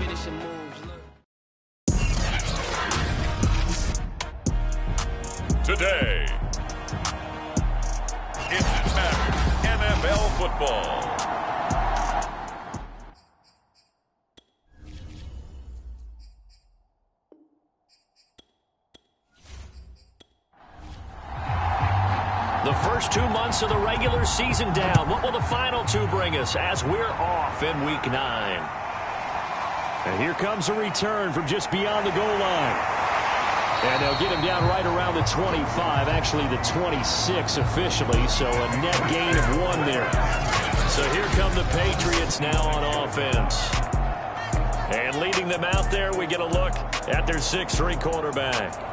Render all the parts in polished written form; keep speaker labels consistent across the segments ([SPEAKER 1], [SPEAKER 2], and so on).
[SPEAKER 1] finishing moves. Look.
[SPEAKER 2] Today, it's NFL football.
[SPEAKER 3] The first 2 months of the regular season down. What will the final two bring us as we're off in Week 9? And here comes a return from just beyond the goal line. And they'll get him down right around the 25, actually the 26 officially, so a net gain of 1 there. So here come the Patriots now on offense. And leading them out there, we get a look at their 6'3" quarterback.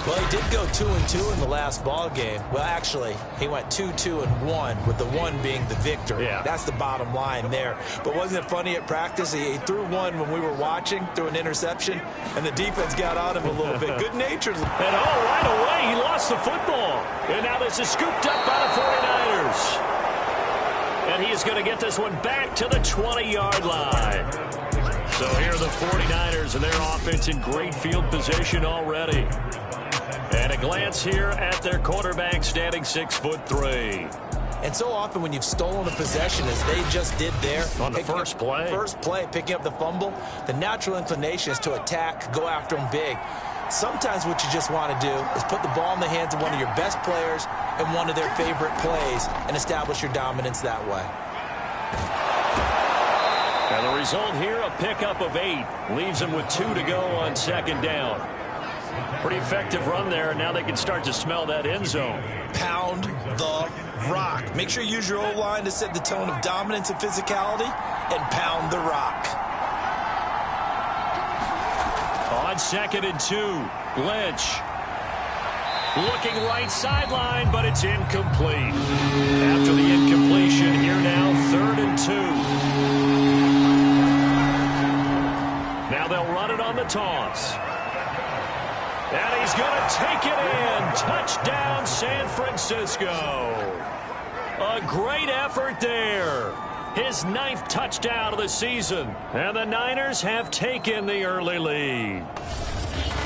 [SPEAKER 4] Well, he did go 2-2 in the last ball game. Well, actually, he went 2-2-1, with the 1 being the victor.
[SPEAKER 3] Yeah.
[SPEAKER 4] That's the bottom line there. But wasn't it funny at practice? He threw one when we were watching, threw an interception, and the defense got on him a little bit. Good-natured.
[SPEAKER 3] And right away, he lost the football. And now this is scooped up by the 49ers. And he is going to get this one back to the 20-yard line. So here are the 49ers and their offense in great field position already. And a glance here at their quarterback standing 6'3".
[SPEAKER 4] And so often when you've stolen a possession, as they just did there.
[SPEAKER 3] On the first play,
[SPEAKER 4] picking up the fumble, the natural inclination is to attack, go after them big. Sometimes what you just want to do is put the ball in the hands of one of your best players in one of their favorite plays and establish your dominance that way.
[SPEAKER 3] And the result here, a pickup of 8. Leaves them with 2 to go on second down. Pretty effective run there, and now they can start to smell that end zone.
[SPEAKER 4] Pound the rock. Make sure you use your O-line to set the tone of dominance and physicality, and pound the rock.
[SPEAKER 3] On 2nd and 2, Lynch. Looking right sideline, but it's incomplete. After the incompletion, here now, 3rd and 2. Now they'll run it on the toss. And he's going to take it in. Touchdown, San Francisco. A great effort there. His 9th touchdown of the season. And the Niners have taken the early lead.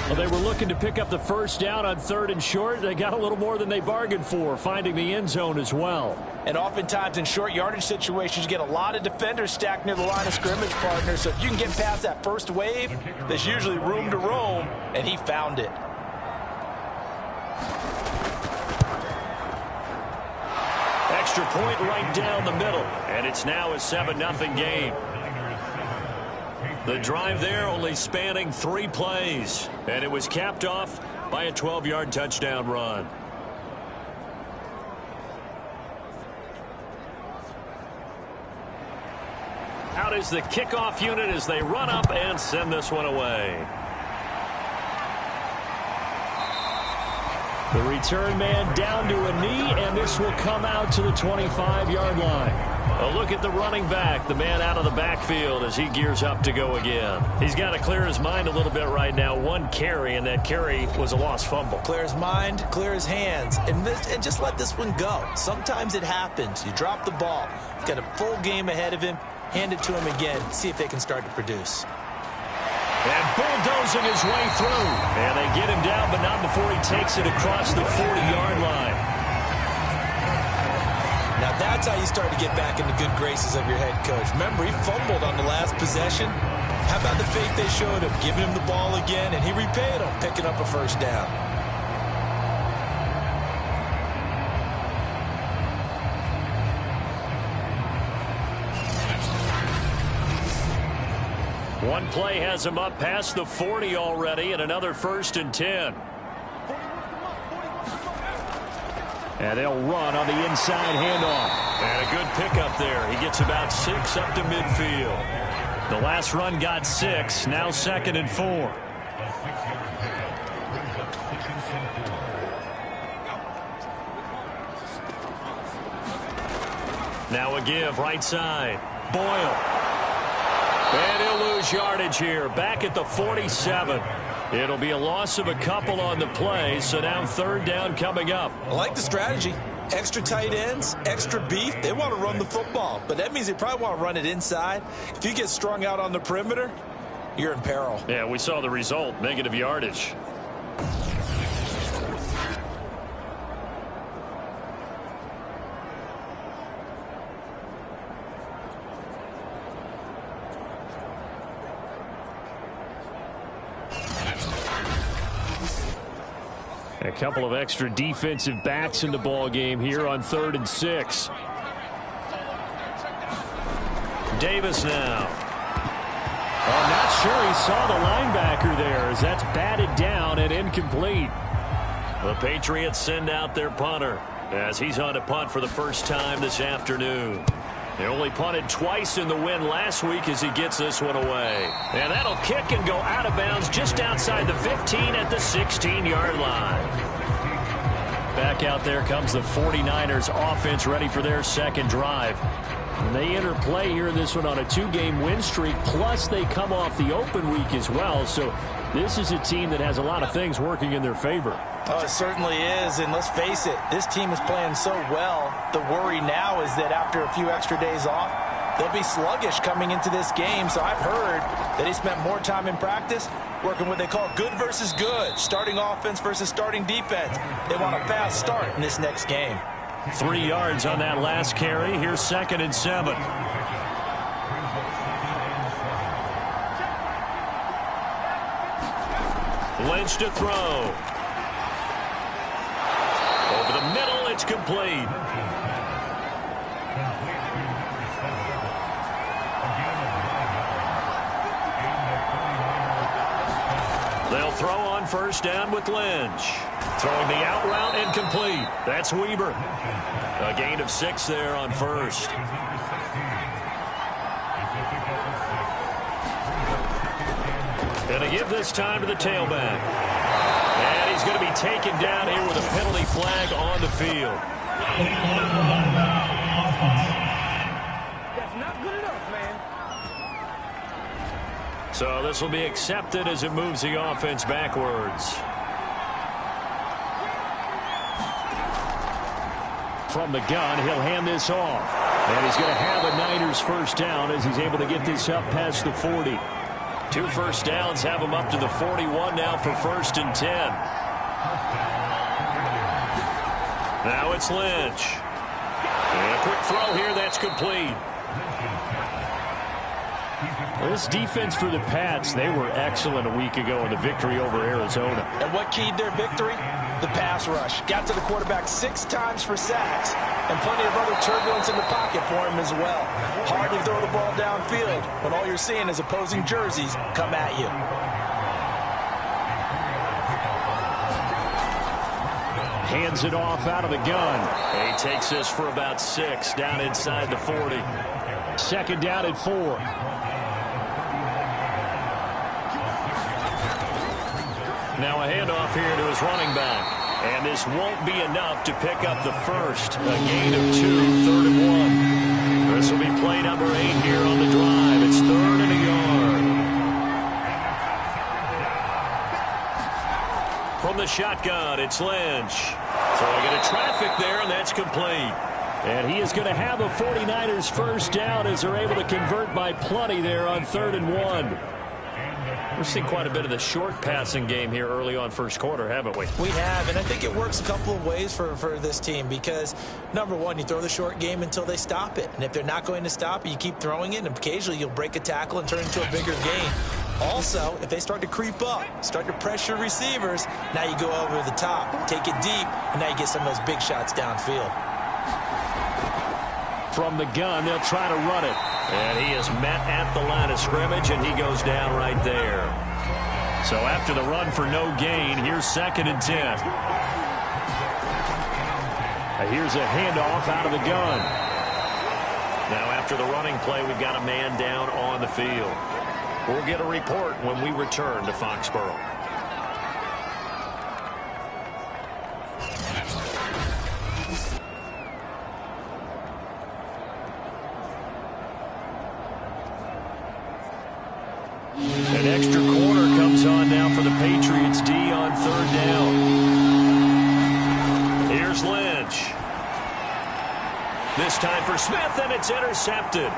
[SPEAKER 3] Well, they were looking to pick up the first down on 3rd and short. They got a little more than they bargained for, finding the end zone as well.
[SPEAKER 4] And oftentimes in short yardage situations, you get a lot of defenders stacked near the line of scrimmage, partner. So if you can get past that first wave, there's usually room to roam, and he found it.
[SPEAKER 3] Extra point right down the middle, and it's now a 7-0 game. The drive there only spanning 3 plays, and it was capped off by a 12-yard touchdown run. Out is the kickoff unit as they run up and send this one away. The return man down to a knee, and this will come out to the 25-yard line. A look at the running back, the man out of the backfield as he gears up to go again. He's got to clear his mind a little bit right now. 1 carry, and that carry was a lost fumble.
[SPEAKER 4] Clear his mind, clear his hands, and just let this one go. Sometimes it happens. You drop the ball. He's got a full game ahead of him. Hand it to him again. See if they can start to produce.
[SPEAKER 3] And bulldozing his way through. And they get him down, but not before he takes it across the 40-yard line.
[SPEAKER 4] Now that's how you start to get back in the good graces of your head coach. Remember, he fumbled on the last possession. How about the faith they showed him, giving him the ball again, and he repaid him, picking up a first down.
[SPEAKER 3] One play has him up past the 40 already, and another 1st and 10. And they'll run on the inside handoff. And a good pickup there. He gets about 6 up to midfield. The last run got 6. Now 2nd and 4. Now a give right side. Boyle. And he'll lose yardage here. Back at the 47. It'll be a loss of a couple on the play, so now 3rd down coming up.
[SPEAKER 4] I like the strategy. Extra tight ends, extra beef. They want to run the football, but that means they probably want to run it inside. If you get strung out on the perimeter, you're in peril.
[SPEAKER 3] Yeah, we saw the result, negative yardage. A couple of extra defensive backs in the ball game here on 3rd and 6. Davis now. I'm not sure he saw the linebacker there as that's batted down and incomplete. The Patriots send out their punter as he's on to punt for the first time this afternoon. They only punted twice in the win last week as he gets this one away. And that'll kick and go out of bounds just outside the 15 at the 16-yard line. Back out there comes the 49ers offense ready for their second drive. And they enter play here in this one on a 2-game win streak, plus they come off the open week as well. So this is a team that has a lot of things working in their favor.
[SPEAKER 4] Oh, it certainly is, and let's face it, this team is playing so well. The worry now is that after a few extra days off, they'll be sluggish coming into this game. So I've heard that he spent more time in practice working what they call good versus good, starting offense versus starting defense. They want a fast start in this next game.
[SPEAKER 3] 3 yards on that last carry. Here's 2nd and 7. Lynch to throw. Over the middle, it's complete. They'll throw on 1st down with Lynch. Throwing the out route and complete. That's Weber. A gain of 6 there on 1st. Going to give this time to the tailback. And he's going to be taken down here with a penalty flag on the field.
[SPEAKER 1] That's not good enough, man.
[SPEAKER 3] So this will be accepted as it moves the offense backwards. From the gun, he'll hand this off. And he's going to have a Niners 1st down as he's able to get this up past the 40. 2 first downs have him up to the 41 now for 1st and 10. Now it's Lynch. And a quick throw here, that's complete. This defense for the Pats, they were excellent a week ago in the victory over Arizona.
[SPEAKER 4] And what keyed their victory? The pass rush. Got to the quarterback 6 times for sacks, and plenty of other turbulence in the pocket for him as well. Hard to throw the ball downfield when all you're seeing is opposing jerseys come at you.
[SPEAKER 3] Hands it off out of the gun. He takes this for about 6 down inside the 40. 2nd down at 4. Now a handoff here to his running back. And this won't be enough to pick up the 1st. A gain of 2, 3rd and 1. This will be play number 8 here on the drive. It's 3rd and a yard. From the shotgun, it's Lynch. Throwing into traffic there, and that's complete. And he is going to have a 49ers 1st down as they're able to convert by plenty there on 3rd and 1. We're seeing quite a bit of the short passing game here early on 1st quarter, haven't we?
[SPEAKER 4] We have, and I think it works a couple of ways for this team because, number one, you throw the short game until they stop it. And if they're not going to stop it, you keep throwing it, and occasionally you'll break a tackle and turn it into a bigger gain. Also, if they start to creep up, start to pressure receivers, now you go over the top, take it deep, and now you get some of those big shots downfield.
[SPEAKER 3] From the gun, they'll try to run it. And he is met at the line of scrimmage, and he goes down right there. So after the run for no gain, here's 2nd and 10. Here's a handoff out of the gun. Now after the running play, we've got a man down on the field. We'll get a report when we return to Foxborough. An extra corner comes on now for the Patriots D on 3rd down. Here's Lynch. This time for Smith, and it's intercepted.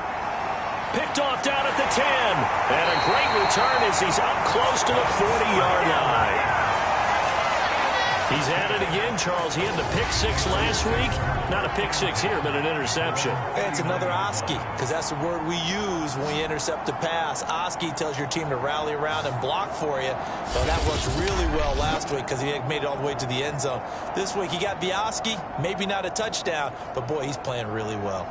[SPEAKER 3] Picked off down at the 10. And a great return as he's up close to the 40-yard line. He's at it again, Charles. He had the pick six last week. Not a pick six here, but an interception.
[SPEAKER 4] Hey, it's another Oski, because that's the word we use when we intercept a pass. Oski tells your team to rally around and block for you. Well, that worked really well last week because he made it all the way to the end zone. This week he got the Oski, maybe not a touchdown, but boy, he's playing really well.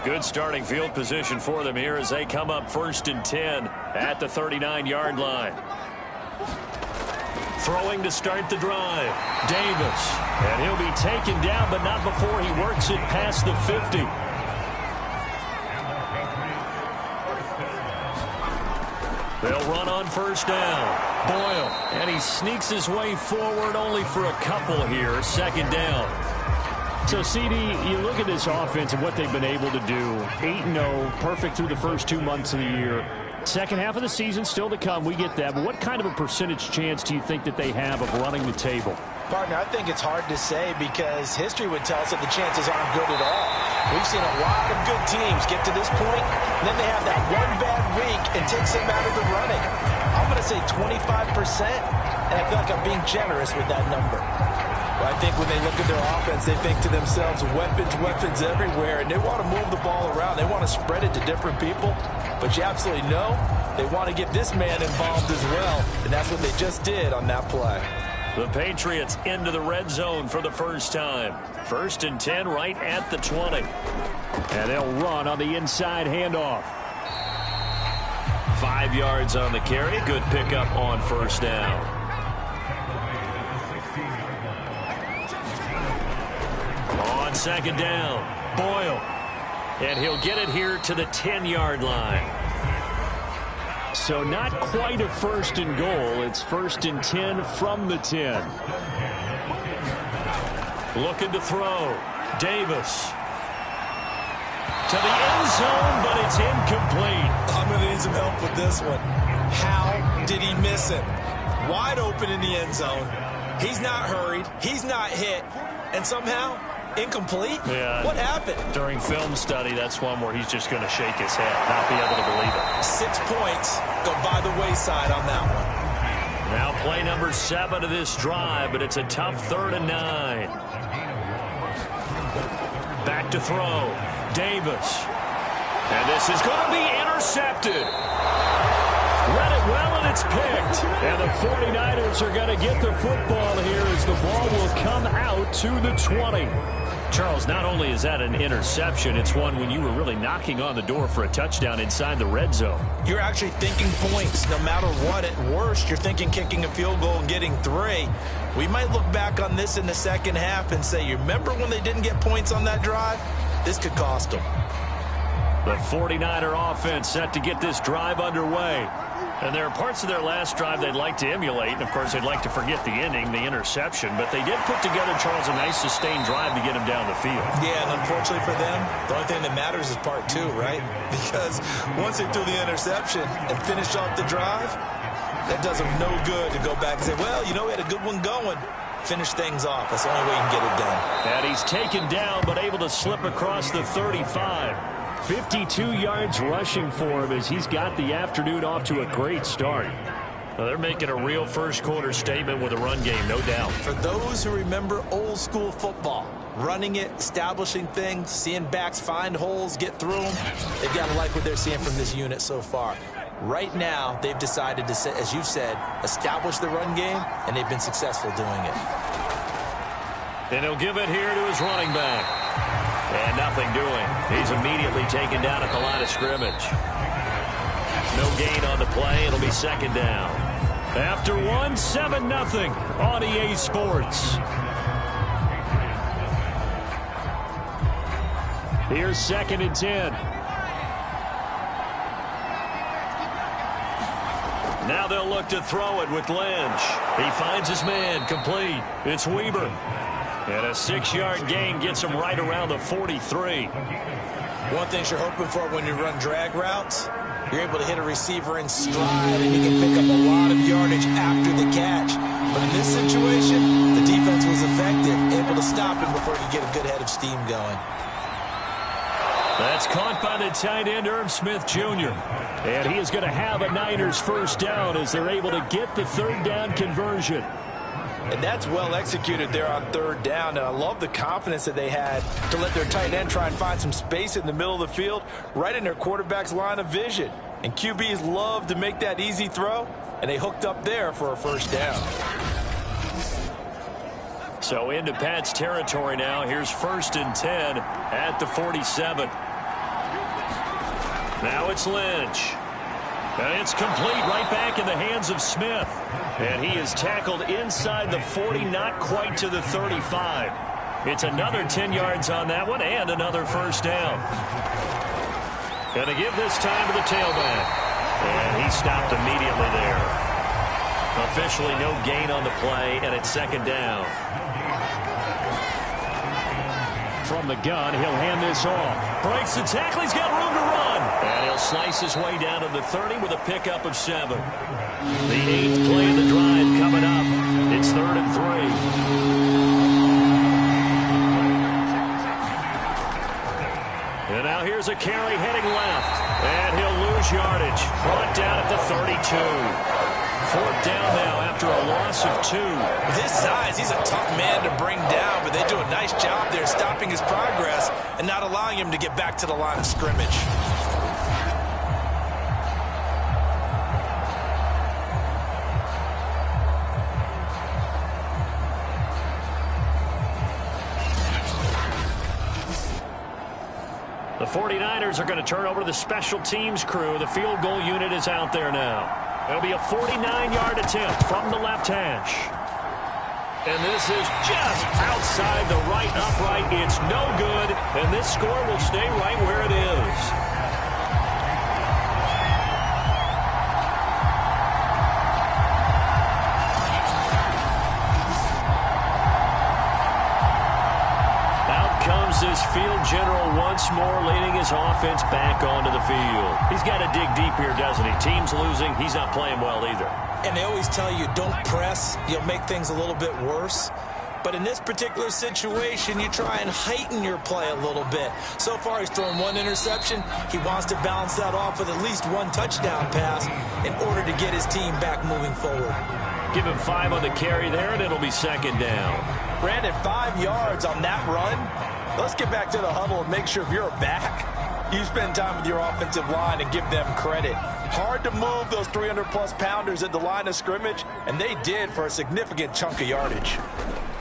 [SPEAKER 3] Good starting field position for them here as they come up 1st and 10 at the 39-yard line. Throwing to start the drive, Davis. And he'll be taken down, but not before he works it past the 50. They'll run on 1st down. Boyle. And he sneaks his way forward only for a couple here. 2nd down.
[SPEAKER 1] So, CD, you look at this offense and what they've been able to do. 8-0, perfect through the first 2 months of the year. Second half of the season still to come. We get that. But what kind of a percentage chance do you think that they have of running the table?
[SPEAKER 4] Partner, I think it's hard to say because history would tell us that the chances aren't good at all. We've seen a lot of good teams get to this point, and then they have that one bad week and takes them out of the running. I'm going to say 25%, and I feel like I'm being generous with that number. I think when they look at their offense, they think to themselves, weapons everywhere, and they want to move the ball around. They want to spread it to different people, but you absolutely know they want to get this man involved as well, and that's what they just did on that play.
[SPEAKER 3] The Patriots into the red zone for the first time. 1st and 10 right at the 20.
[SPEAKER 1] And they'll run on the inside handoff.
[SPEAKER 3] 5 yards on the carry. Good pickup on 1st down. On 2nd down, Boyle. And he'll get it here to the 10-yard line.
[SPEAKER 1] So not quite a 1st and goal. It's 1st and 10 from the 10.
[SPEAKER 3] Looking to throw. Davis. To the end zone, but it's incomplete.
[SPEAKER 4] I'm going to need some help with this one. How did he miss him? Wide open in the end zone. He's not hurried. He's not hit. And somehow, incomplete?
[SPEAKER 3] Yeah.
[SPEAKER 4] What happened?
[SPEAKER 3] During film study, that's one where he's just going to shake his head, not be able to believe it.
[SPEAKER 4] 6 points go by the wayside on that one.
[SPEAKER 3] Now play number 7 of this drive, but it's a tough 3rd and 9. Back to throw. Davis. And this is going to be intercepted. Read it well, and it's picked. And the 49ers are going to get the football here as the ball will come out to the 20. Charles, not only is that an interception, it's one when you were really knocking on the door for a touchdown inside the red zone.
[SPEAKER 4] You're actually thinking points no matter what. At worst, you're thinking kicking a field goal and getting 3. We might look back on this in the second half and say, you remember when they didn't get points on that drive? This could cost them.
[SPEAKER 3] The 49er offense set to get this drive underway. And there are parts of their last drive they'd like to emulate. And, of course, they'd like to forget the inning, the interception. But they did put together, Charles, a nice sustained drive to get him down the field.
[SPEAKER 4] Yeah, and unfortunately for them, the only thing that matters is part 2, right? Because once they threw the interception and finished off the drive, that does them no good to go back and say, well, you know, we had a good one going. Finish things off. That's the only way you can get it done.
[SPEAKER 3] And he's taken down, but able to slip across the 35.
[SPEAKER 1] 52 yards rushing for him as he's got the afternoon off to a great start.
[SPEAKER 3] Well, they're making a real first-quarter statement with a run game, no doubt.
[SPEAKER 4] For those who remember old-school football, running it, establishing things, seeing backs find holes, get through them, they've got to like what they're seeing from this unit so far. Right now, they've decided to, as you said, establish the run game, and they've been successful doing it.
[SPEAKER 3] And he'll give it here to his running back. And nothing doing. He's immediately taken down at the line of scrimmage. No gain on the play. It'll be 2nd down.
[SPEAKER 1] After 1, 7-0 on EA Sports. Here's 2nd and 10.
[SPEAKER 3] Now they'll look to throw it with Lynch. He finds his man, complete. It's Weber. And a 6-yard gain gets him right around the 43.
[SPEAKER 4] One thing you're hoping for when you run drag routes, you're able to hit a receiver in stride, and you can pick up a lot of yardage after the catch. But in this situation, the defense was effective, able to stop him before he could get a good head of steam going.
[SPEAKER 3] That's caught by the tight end, Irv Smith Jr.
[SPEAKER 1] And he is going to have a Niners first down as they're able to get the third down conversion.
[SPEAKER 4] And that's well executed there on third down. And I love the confidence that they had to let their tight end try and find some space in the middle of the field, right in their quarterback's line of vision. And QBs love to make that easy throw, and they hooked up there for a first down.
[SPEAKER 3] So into Pat's territory now. Here's 1st and 10 at the 47. Now it's Lynch. And it's complete right back in the hands of Smith. And he is tackled inside the 40, not quite to the 35. It's another 10 yards on that one and another first down. Going to give this time to the tailback. And he stopped immediately there. Officially no gain on the play, and it's 2nd down.
[SPEAKER 1] From the gun, he'll hand this off.
[SPEAKER 3] Breaks the tackle. He's got room to run. And he'll slice his way down to the 30 with a pickup of 7. The 8th play of the drive coming up. It's 3rd and 3. And now here's a carry heading left. And he'll lose yardage. Brought down at the 32. 4th down now after a loss of 2.
[SPEAKER 4] With his size, he's a tough man to bring down, but they do a nice job there stopping his progress and not allowing him to get back to the line of scrimmage.
[SPEAKER 3] The 49ers are going to turn over to the special teams crew. The field goal unit is out there now. It'll be a 49-yard attempt from the left hash. And this is just outside the right upright. It's no good, and this score will stay right where it is. This field general once more leading his offense back onto the field. He's got to dig deep here, doesn't he? Team's losing. He's not playing well either.
[SPEAKER 4] And they always tell you, don't press. You'll make things a little bit worse. But in this particular situation, you try and heighten your play a little bit. So far, he's thrown 1 interception. He wants to balance that off with at least 1 touchdown pass in order to get his team back moving forward.
[SPEAKER 3] Give him 5 on the carry there, and it'll be 2nd down.
[SPEAKER 4] Brandon, 5 yards on that run. Let's get back to the huddle and make sure if you're back, you spend time with your offensive line and give them credit. Hard to move those 300-plus pounders at the line of scrimmage, and they did for a significant chunk of yardage.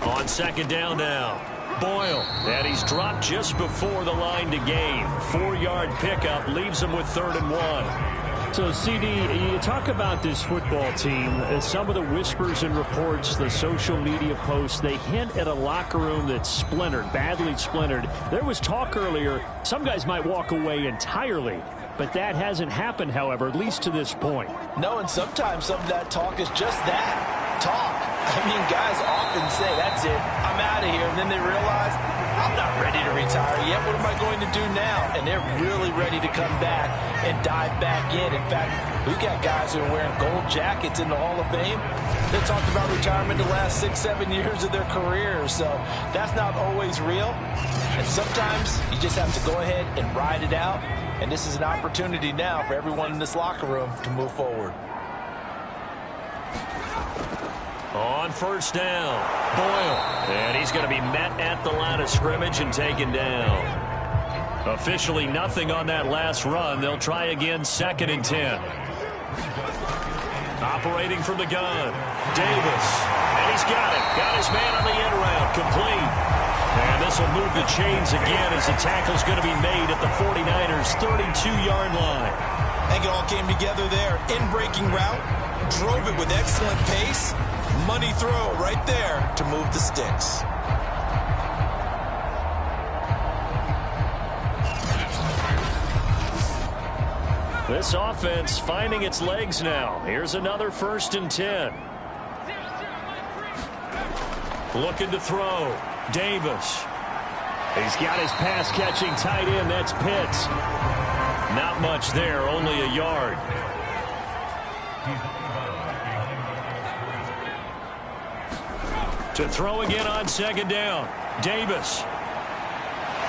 [SPEAKER 3] On 2nd down now, Boyle. And he's dropped just before the line to gain. 4-yard pickup leaves him with 3rd and 1.
[SPEAKER 1] So, CD, you talk about this football team. Some of the whispers and reports, the social media posts, they hint at a locker room that's splintered, badly splintered. There was talk earlier, some guys might walk away entirely. But that hasn't happened, however, at least to this point.
[SPEAKER 4] No, and sometimes some of that talk is just that, talk. I mean, guys often say, that's it, I'm out of here. And then they realize, I'm not ready to retire yet. What am I going to do now? And they're really ready to come back and dive back in. In fact, we've got guys who are wearing gold jackets in the Hall of Fame. They talked about retirement the last 6-7 years of their careers. So that's not always real. And sometimes you just have to go ahead and ride it out. And this is an opportunity now for everyone in this locker room to move forward.
[SPEAKER 3] On 1st down, Boyle. And he's going to be met at the line of scrimmage and taken down. Officially nothing on that last run. They'll try again, 2nd and 10. Operating from the gun, Davis. And he's got it. Got his man on the end route. Complete. And this will move the chains again as the tackle's going to be made at the 49ers' 32-yard line.
[SPEAKER 4] I think it all came together there. In-breaking route, drove it with excellent pace. Money throw right there to move the sticks.
[SPEAKER 3] This offense finding its legs now. Here's another 1st and 10. Looking to throw. Davis.
[SPEAKER 1] He's got his pass-catching tight end. That's Pitts.
[SPEAKER 3] Not much there, only a yard. To throw again on 2nd down. Davis.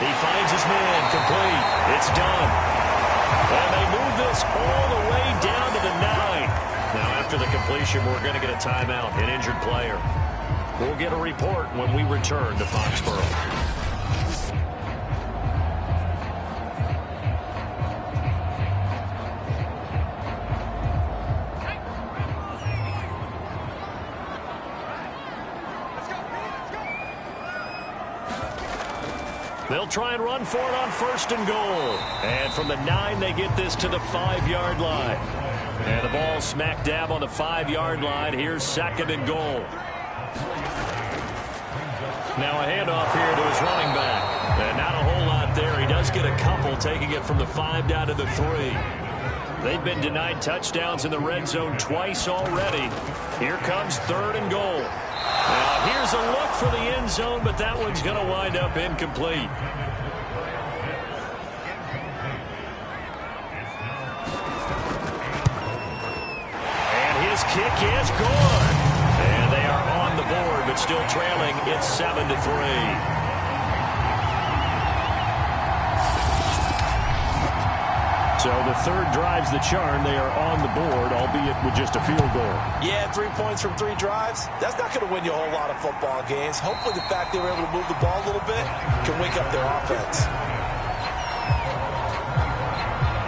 [SPEAKER 3] He finds his man, complete. It's done. And they move this all the way down to the 9. Now, after the completion, we're going to get a timeout, an injured player. We'll get a report when we return to Foxborough. They'll try and run for it on 1st and goal. And from the 9, they get this to the 5-yard line. And the ball smack dab on the 5-yard line. Here's 2nd and goal. Now a handoff here to his running back. And not a whole lot there. He does get a couple, taking it from the 5 down to the 3. They've been denied touchdowns in the red zone twice already. Here comes 3rd and goal. Now here's a look for the end zone, but that one's going to wind up incomplete. And his kick is good. And they are on the board, but still trailing. It's 7-3.
[SPEAKER 1] So the 3rd drives the charm. They are on the board, albeit with just a field goal.
[SPEAKER 4] Yeah, 3 points from 3 drives. That's not going to win you a whole lot of football games. Hopefully the fact they were able to move the ball a little bit can wake up their offense.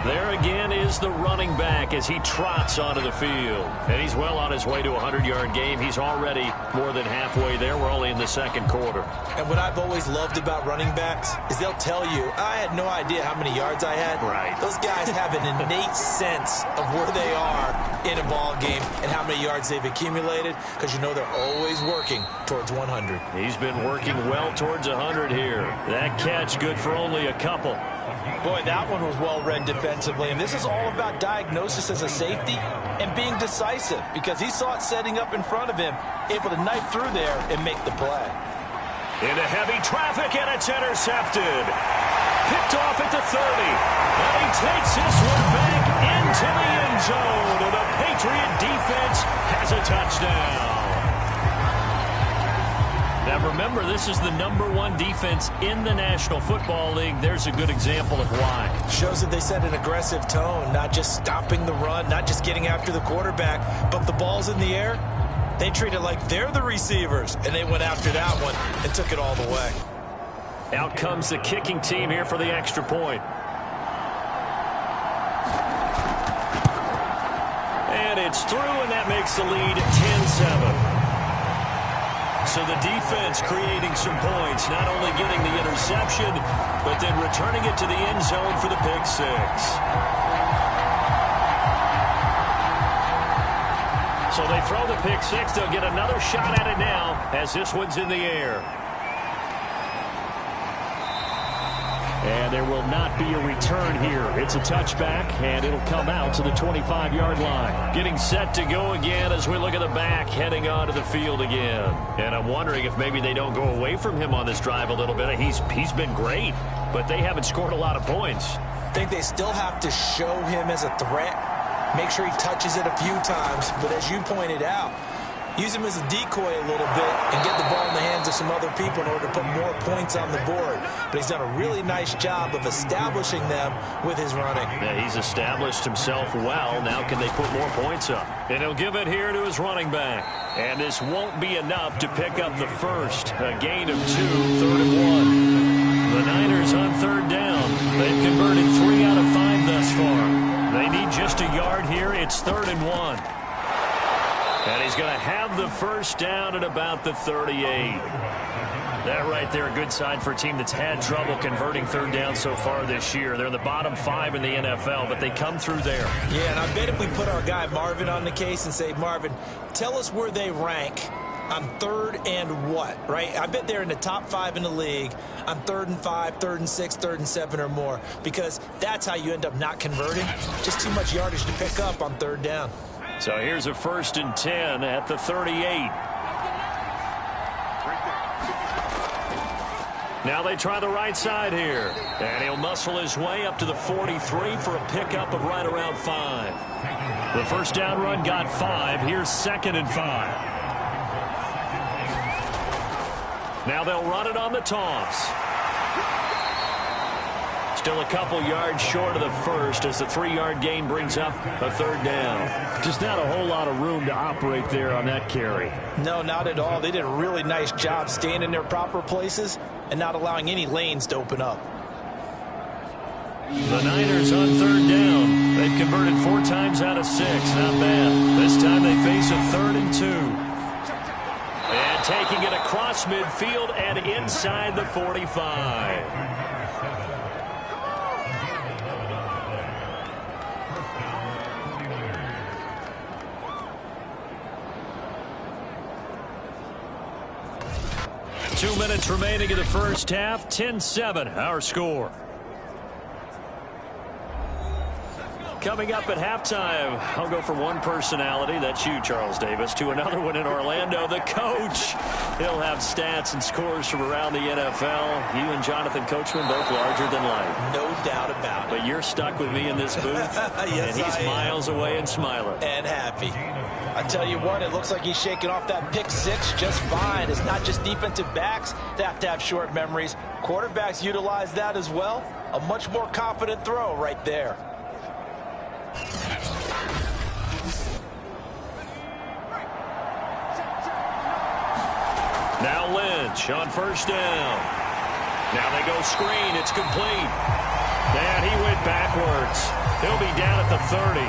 [SPEAKER 3] There again is the running back as he trots onto the field. And he's well on his way to a 100-yard game. He's already more than halfway there. We're only in the 2nd quarter. And
[SPEAKER 4] what I've always loved about running backs is they'll tell you, I had no idea how many yards I had.
[SPEAKER 3] Right.
[SPEAKER 4] Those guys have an innate sense of where they are in a ball game and how many yards they've accumulated, because you know they're always working towards 100.
[SPEAKER 3] He's been working well towards 100 here. That catch good for only a couple.
[SPEAKER 4] Boy, that one was well read defensively, and this is all about diagnosis as a safety and being decisive, because he saw it setting up in front of him, able to knife through there and make the play.
[SPEAKER 3] Into heavy traffic, and it's intercepted. Picked off at the 30. And he takes this one back into the end zone, and the Patriot defense has a touchdown. Now remember, this is the #1 defense in the National Football League. There's a good example of why.
[SPEAKER 4] Shows that they set an aggressive tone, not just stopping the run, not just getting after the quarterback, but the ball's in the air. They treat it like they're the receivers, and they went after that one and took it all the way.
[SPEAKER 3] Out comes the kicking team here for the extra point. And it's through, and that makes the lead 10-7. So the defense creating some points, not only getting the interception, but then returning it to the end zone for the pick 6. So they throw the pick 6. They'll get another shot at it now as this one's in the air.
[SPEAKER 1] And there will not be a return here. It's a touchback, and it'll come out to the 25-yard line.
[SPEAKER 3] Getting set to go again as we look at the back, heading onto the field again. And I'm wondering if maybe they don't go away from him on this drive a little bit. He's been great, but they haven't scored a lot of points.
[SPEAKER 4] I think they still have to show him as a threat. Make sure he touches it a few times. But as you pointed out, use him as a decoy a little bit and get the ball in the hands of some other people in order to put more points on the board. But he's done a really nice job of establishing them with his running.
[SPEAKER 3] Yeah, he's established himself well. Now can they put more points up? And he'll give it here to his running back. And this won't be enough to pick up the first. A gain of 2, 3rd and 1. The Niners on 3rd down. They've converted 3 out of 5 thus far. They need just a yard here. It's 3rd and 1. And he's going to have the first down at about the 38. That right there, a good sign for a team that's had trouble converting 3rd down so far this year. They're in the bottom 5 in the NFL, but they come through there.
[SPEAKER 4] Yeah, and I bet if we put our guy Marvin on the case and say, Marvin, tell us where they rank on 3rd and what, right? I bet they're in the top 5 in the league on 3rd and 5, 3rd and 6, 3rd and 7 or more, because that's how you end up not converting. Just too much yardage to pick up on 3rd down.
[SPEAKER 3] So here's a 1st and 10 at the 38. Now they try the right side here. And he'll muscle his way up to the 43 for a pickup of right around 5. The first down run got 5. Here's 2nd and 5. Now they'll run it on the toss. Still a couple yards short of the first as the 3-yard gain brings up a third down.
[SPEAKER 1] Just not a whole lot of room to operate there on that carry.
[SPEAKER 4] No, not at all. They did a really nice job staying in their proper places and not allowing any lanes to open up.
[SPEAKER 3] The Niners on third down. They've converted 4 times out of 6. Not bad. This time they face a 3rd and 2. And taking it across midfield and inside the 45. Two minutes remaining in the first half. 10-7, our score. Coming up at halftime, I'll go from one personality, that's you, Charles Davis, to another one in Orlando, the coach. He'll have stats and scores from around the NFL. You and Jonathan Coachman both larger than life.
[SPEAKER 4] No doubt about it.
[SPEAKER 3] But you're stuck with me in this booth,
[SPEAKER 4] yes,
[SPEAKER 3] and he's miles away and smiling.
[SPEAKER 4] And happy. I tell you what, it looks like he's shaking off that pick 6 just fine. It's not just defensive backs that have short memories. Quarterbacks utilize that as well. A much more confident throw right there.
[SPEAKER 3] Now Lynch on first down. Now they go screen. It's complete. And he went backwards. He'll be down at the 30.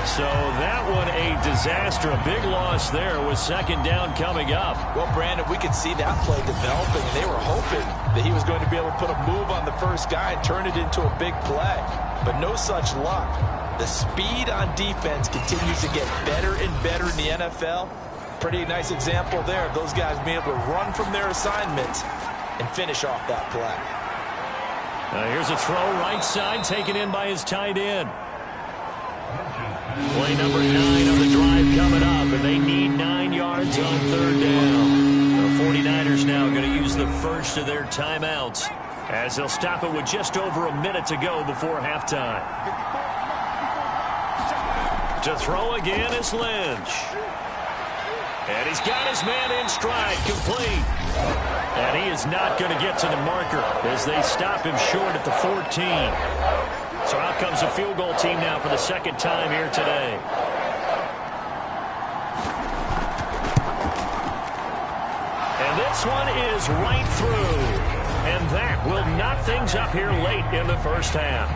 [SPEAKER 3] So that one a disaster. A big loss there with second down coming up.
[SPEAKER 4] Well, Brandon, we could see that play developing, and they were hoping that he was going to be able to put a move on the first guy and turn it into a big play. But no such luck. The speed on defense continues to get better and better in the NFL. Pretty nice example there of those guys being able to run from their assignments and finish off that play.
[SPEAKER 3] Here's a throw right side taken in by his tight end. Play number 9 of the drive coming up, and they need 9 yards on third down. The 49ers now going to use the first of their timeouts as they'll stop it with just over a minute to go before halftime. To throw again is Lynch. And he's got his man in stride, complete. And he is not going to get to the marker as they stop him short at the 14. So out comes the field goal team now for the second time here today. And this one is right through. And that will knock things up here late in the first half.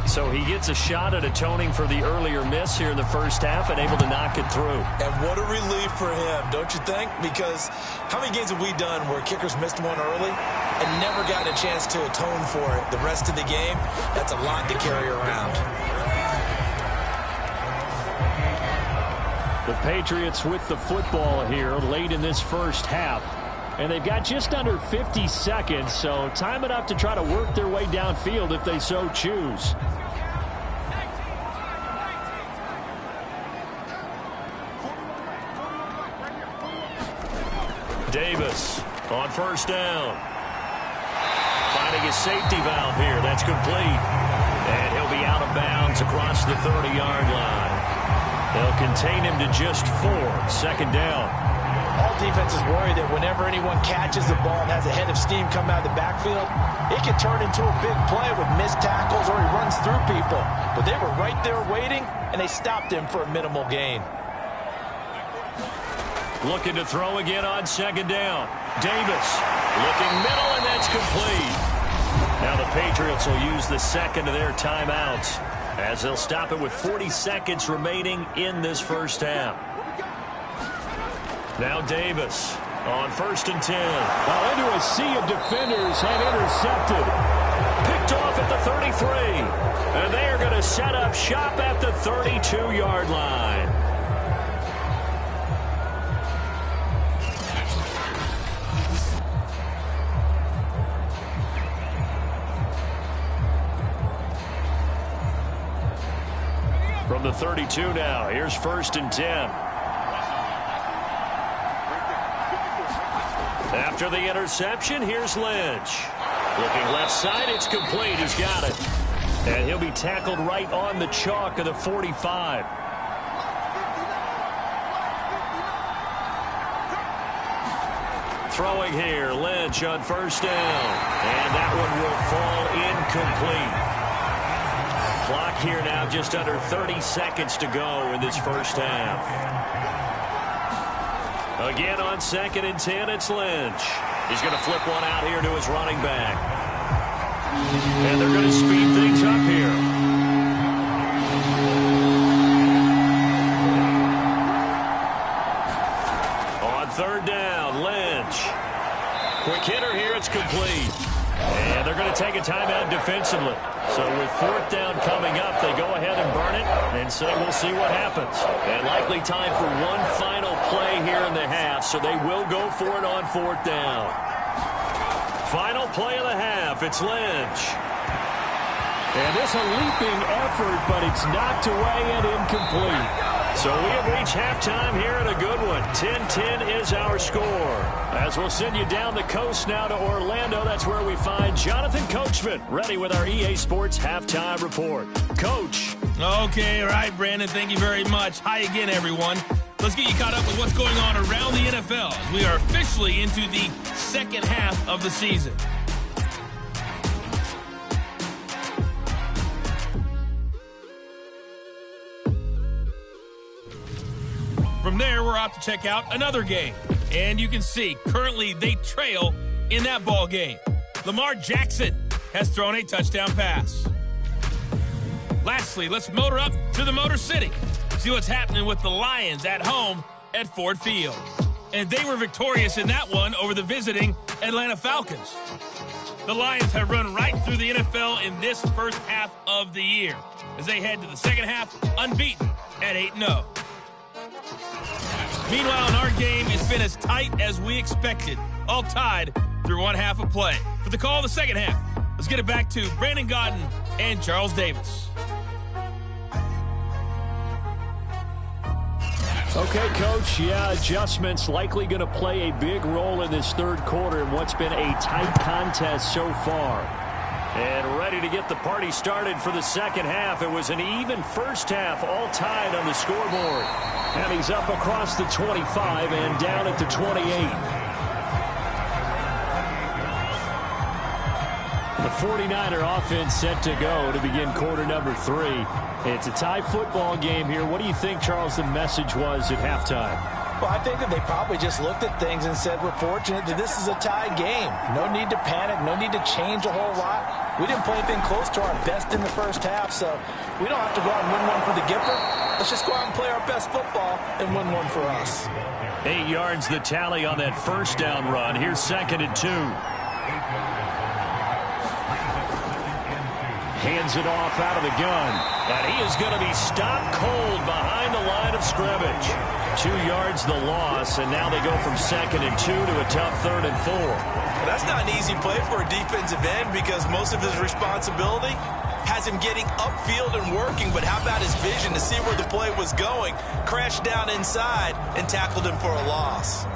[SPEAKER 3] So he gets a shot at atoning for the earlier miss here in the first half and able to knock it through.
[SPEAKER 4] And what a relief for him, don't you think? Because how many games have we done where kickers missed one early and never gotten a chance to atone for it the rest of the game? That's a lot to carry around.
[SPEAKER 1] The Patriots with the football here late in this first half. And they've got just under 50 seconds, so time enough to try to work their way downfield if they so choose. Davis on first down. Finding his safety valve here. That's complete. And he'll be out of bounds across the 30-yard line. They'll contain him to just 4. Second down.
[SPEAKER 4] All defenses worry that whenever anyone catches the ball and has a head of steam come out of the backfield, it can turn into a big play with missed tackles or he runs through people. But they were right there waiting, and they stopped him for a minimal gain.
[SPEAKER 3] Looking to throw again on second down. Davis looking middle, and that's complete. Now the Patriots will use the second of their timeouts as they'll stop it with 40 seconds remaining in this first half. Now Davis on first and 10.
[SPEAKER 1] Well, into a sea of defenders and intercepted.
[SPEAKER 3] Picked off at the 33. And they are going to set up shop at the 32-yard line. From the 32 now, here's first and 10. After the interception, here's Lynch. Looking left side, it's complete. He's got it. And he'll be tackled right on the chalk of the 45. Throwing here, Lynch on first down. And that one will fall incomplete. Clock here now just under 30 seconds to go in this first half. Again on 2nd and 10, it's Lynch. He's going to flip one out here to his running back. And they're going to speed things up here. On 3rd down, Lynch. Quick hitter here, it's complete. And they're going to take a timeout defensively. So with 4th down coming up, they go ahead and burn it and say we'll see what happens. And likely time for one final play here in the half, so they will go for it on 4th down. Final play of the half, it's Lynch.
[SPEAKER 1] And this a leaping effort, but it's knocked away and incomplete.
[SPEAKER 3] So we have reached halftime here in a good one. 10-10 is our score. As we'll send you down the coast now to Orlando, that's where we find Jonathan Coachman, ready with our EA Sports Halftime Report. Coach.
[SPEAKER 5] Okay, all right, Brandon, thank you very much. Hi again, everyone. Let's get you caught up with what's going on around the NFL. We are officially into the second half of the season. From there, we're off to check out another game. And you can see, currently they trail in that ball game. Lamar Jackson has thrown a touchdown pass. Lastly, let's motor up to the Motor City. See what's happening with the Lions at home at Ford Field. And they were victorious in that one over the visiting Atlanta Falcons. The Lions have run right through the NFL in this first half of the year as they head to the second half unbeaten at 8-0. Meanwhile, in our game, it's been as tight as we expected, all tied through one half of play. For the call of the second half, let's get it back to Brandon Gaudin and Charles Davis.
[SPEAKER 1] Okay, Coach, adjustments likely going to play a big role in this third quarter in what's been a tight contest so far.
[SPEAKER 3] And ready to get the party started for the second half. It was an even first half, all tied on the scoreboard.
[SPEAKER 1] And he's up across the 25 and down at the 28. The 49er offense set to go to begin quarter number 3. It's a tie football game here. What do you think, Charles, the message was at halftime?
[SPEAKER 4] Well, I think that they probably just looked at things and said, we're fortunate that this is a tie game. No need to panic, no need to change a whole lot. We didn't play anything close to our best in the first half, so we don't have to go out and win one for the Gipper. Let's just go out and play our best football and win one for us.
[SPEAKER 3] 8 yards the tally on that first down run. Here's 2nd and 2.
[SPEAKER 1] Hands it off out of the gun.
[SPEAKER 3] And he is going to be stopped cold behind the line of scrimmage. 2 yards the loss, and now they go from 2nd and 2 to a tough 3rd and 4.
[SPEAKER 4] That's not an easy play for a defensive end because most of his responsibility has him getting upfield and working, but how about his vision to see where the play was going, crashed down inside, and tackled him for a loss.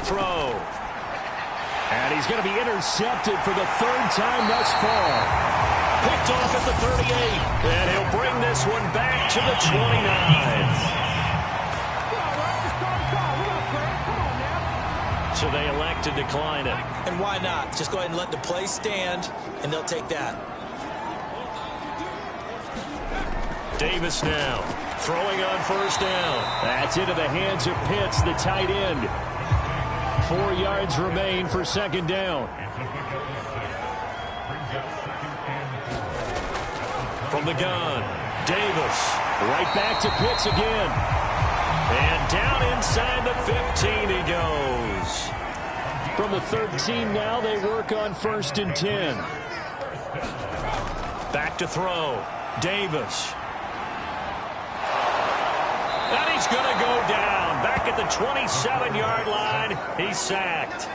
[SPEAKER 3] Throw.
[SPEAKER 1] And he's going to be intercepted for the 3rd time thus far.
[SPEAKER 3] Picked off at the 38. And he'll bring this one back to the 29. So they elect to decline it.
[SPEAKER 4] And why not? Just go ahead and let the play stand, and they'll take that.
[SPEAKER 3] Davis now throwing on first down.
[SPEAKER 1] That's into the hands of Pitts, the tight end. 4 yards remain for 2nd down.
[SPEAKER 3] From the gun, Davis.
[SPEAKER 1] Right back to Pitts again.
[SPEAKER 3] And down inside the 15 he goes.
[SPEAKER 1] From the 13 now, they work on 1st and 10.
[SPEAKER 3] Back to throw. Davis. And he's going to go down. Back at the 27-yard line, he's sacked.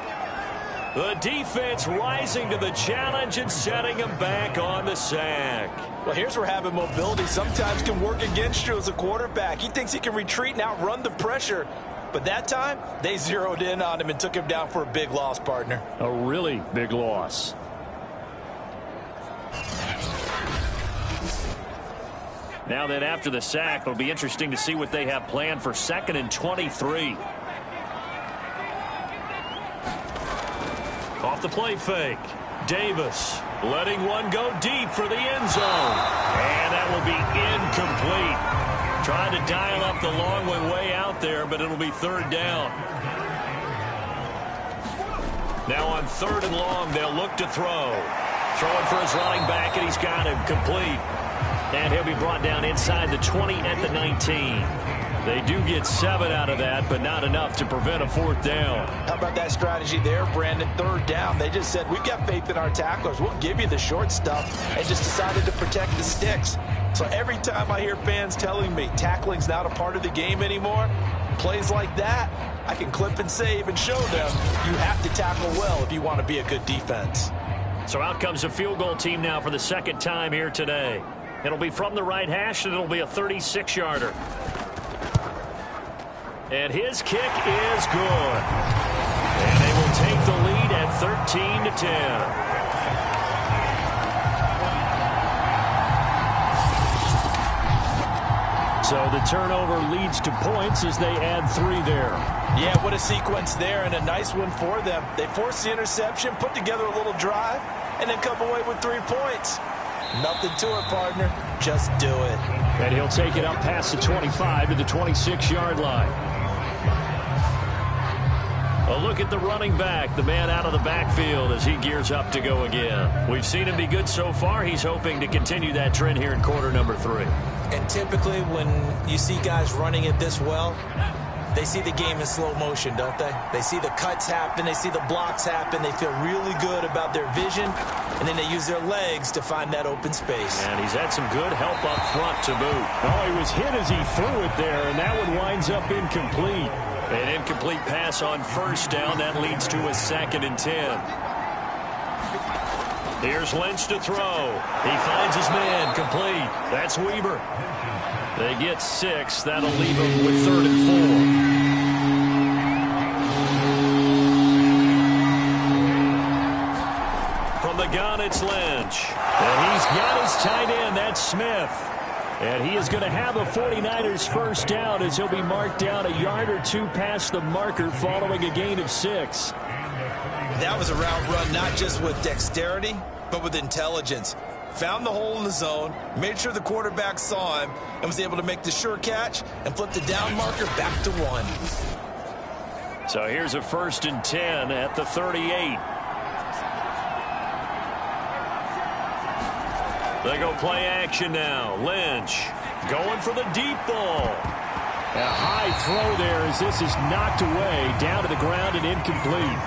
[SPEAKER 3] The defense rising to the challenge and setting him back on the sack.
[SPEAKER 4] Well, here's where having mobility sometimes can work against you as a quarterback. He thinks he can retreat and outrun the pressure, but But that time, they zeroed in on him and took him down for a big loss, partner.
[SPEAKER 1] A really big loss.
[SPEAKER 3] Now then, after the sack, it'll be interesting to see what they have planned for 2nd and 23. Off the play fake. Davis letting one go deep for the end zone. And that will be incomplete. Trying to dial up the long one way out there, but it'll be 3rd down. Now on 3rd and long, they'll look to throw. Throwing for his running back, and he's got him complete. And he'll be brought down inside the 20 at the 19. They do get 7 out of that, but not enough to prevent a 4th down.
[SPEAKER 4] How about that strategy there, Brandon? 3rd down. They just said, we've got faith in our tacklers. We'll give you the short stuff, and just decided to protect the sticks. So every time I hear fans telling me tackling's not a part of the game anymore, plays like that, I can clip and save and show them you have to tackle well if you want to be a good defense.
[SPEAKER 3] So out comes a field goal team now for the 2nd time here today. It'll be from the right hash, and it'll be a 36-yarder. And his kick is good. And they will take the lead at 13-10.
[SPEAKER 1] So the turnover leads to points as they add 3 there.
[SPEAKER 4] Yeah, what a sequence there, and a nice one for them. They forced the interception, put together a little drive, and then come away with 3 points. Nothing to it, partner. Just do it.
[SPEAKER 1] And he'll take it up past the 25 to the 26-yard line.
[SPEAKER 3] A look at the running back, the man out of the backfield as he gears up to go again. We've seen him be good so far. He's hoping to continue that trend here in quarter number 3.
[SPEAKER 4] And typically when you see guys running it this well, they see the game in slow motion, don't they? They see the cuts happen. They see the blocks happen. They feel really good about their vision, and then they use their legs to find that open space.
[SPEAKER 3] And he's had some good help up front to boot.
[SPEAKER 1] Oh, he was hit as he threw it there, and that one winds up incomplete.
[SPEAKER 3] An incomplete pass on 1st down. That leads to a 2nd and 10. Here's Lynch to throw. He finds his man complete. That's Weaver. They get 6. That'll leave them with 3rd and 4. From the gun, it's Lynch.
[SPEAKER 1] And he's got his tight end. That's Smith. And he is going to have a 49ers 1st down as he'll be marked down a yard or 2 past the marker following a gain of 6.
[SPEAKER 4] That was a route run not just with dexterity, but with intelligence. Found the hole in the zone, made sure the quarterback saw him, and was able to make the sure catch and flip the down marker back to 1.
[SPEAKER 3] So here's a 1st and 10 at the 38. They go play action now. Lynch going for the deep ball.
[SPEAKER 1] A high throw there as this is knocked away, down to the ground and incomplete.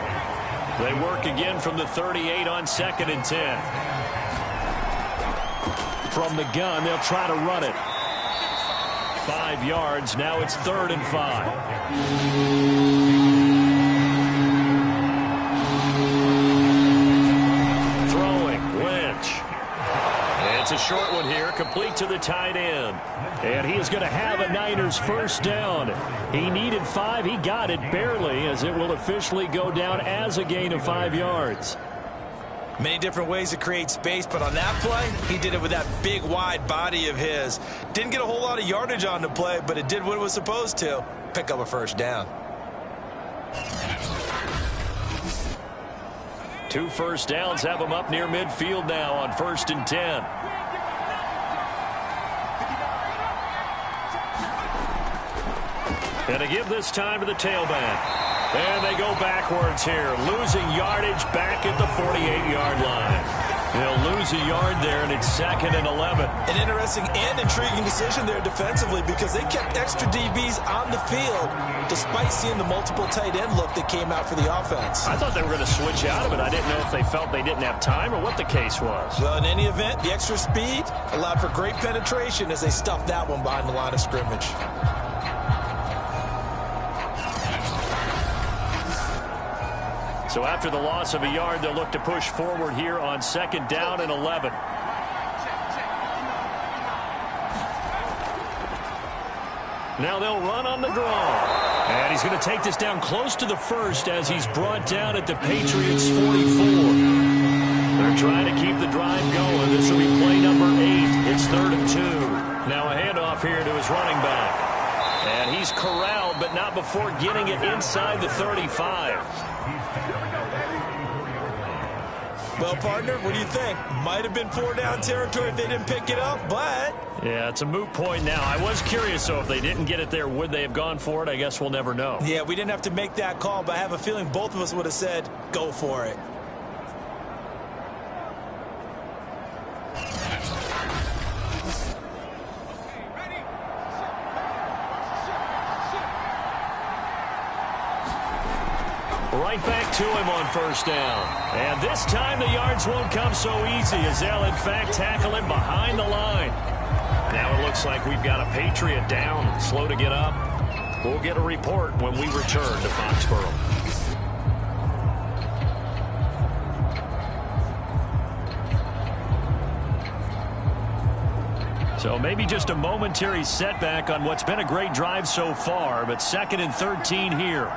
[SPEAKER 3] They work again from the 38 on 2nd and 10.
[SPEAKER 1] From the gun, they'll try to run it.
[SPEAKER 3] 5 yards. Now it's 3rd and 5. It's a short one here, complete to the tight end.
[SPEAKER 1] And he is going to have a Niners 1st down. He needed 5. He got it barely, as it will officially go down as a gain of 5 yards.
[SPEAKER 4] Many different ways to create space, but on that play, he did it with that big, wide body of his. Didn't get a whole lot of yardage on the play, but it did what it was supposed to. Pick up a 1st down.
[SPEAKER 3] 2 1st downs have them up near midfield now on 1st and 10. And to give this time to the tailback. And they go backwards here, losing yardage back at the 48-yard line. They'll lose a yard there, and it's 2nd and 11.
[SPEAKER 4] An interesting and intriguing decision there defensively, because they kept extra DBs on the field despite seeing the multiple tight end look that came out for the offense.
[SPEAKER 3] I thought they were going to switch out of it. I didn't know if they felt they didn't have time or what the case was.
[SPEAKER 4] Well, in any event, the extra speed allowed for great penetration as they stuffed that one behind the line of scrimmage.
[SPEAKER 3] So after the loss of a yard, they'll look to push forward here on 2nd down and 11. Now they'll run on the draw.
[SPEAKER 1] And he's going to take this down close to the first as he's brought down at the Patriots' 44.
[SPEAKER 3] They're trying to keep the drive going. This will be play number 8. It's 3rd and 2. Now a handoff here to his running back. And he's corralled, but not before getting it inside the 35.
[SPEAKER 4] Well, partner, what do you think? Might have been 4-down territory if they didn't pick it up, but...
[SPEAKER 1] Yeah, it's a moot point now. I was curious, so if they didn't get it there, would they have gone for it? I guess we'll never know.
[SPEAKER 4] Yeah, we didn't have to make that call, but I have a feeling both of us would have said, go for it.
[SPEAKER 3] Right back to him on 1st down.
[SPEAKER 1] And this time the yards won't come so easy as they'll, in fact, tackle him behind the line.
[SPEAKER 3] Now it looks like we've got a Patriot down, slow to get up. We'll get a report when we return to Foxborough.
[SPEAKER 1] So maybe just a momentary setback on what's been a great drive so far, but 2nd and 13 here.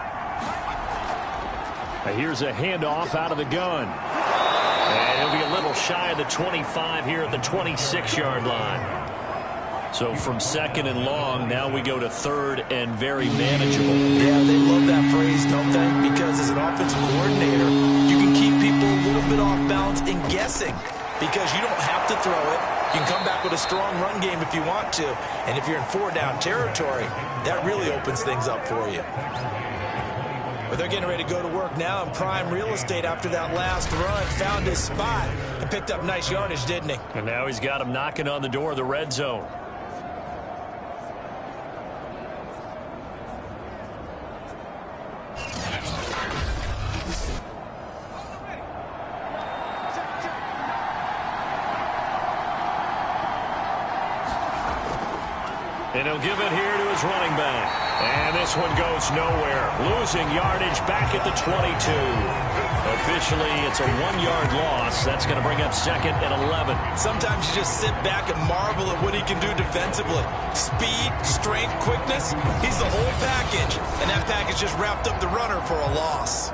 [SPEAKER 1] Here's a handoff out of the gun.
[SPEAKER 3] And he'll be a little shy of the 25 here at the 26-yard line.
[SPEAKER 1] So from 2nd and long, now we go to 3rd and very manageable.
[SPEAKER 4] Yeah, they love that phrase, don't they? Because as an offensive coordinator, you can keep people a little bit off balance and guessing because you don't have to throw it. You can come back with a strong run game if you want to. And if you're in 4-down territory, that really opens things up for you. But they're getting ready to go to work now in prime real estate after that last run. Found his spot and picked up nice yardage, didn't he?
[SPEAKER 1] And now he's got him knocking on the door of the red zone. And he'll give it here to his running back. And this one goes nowhere. Losing yardage back at the 22. Officially, it's a 1-yard loss. That's going to bring up 2nd and 11.
[SPEAKER 4] Sometimes you just sit back and marvel at what he can do defensively. Speed, strength, quickness. He's the whole package. And that package just wrapped up the runner for a loss.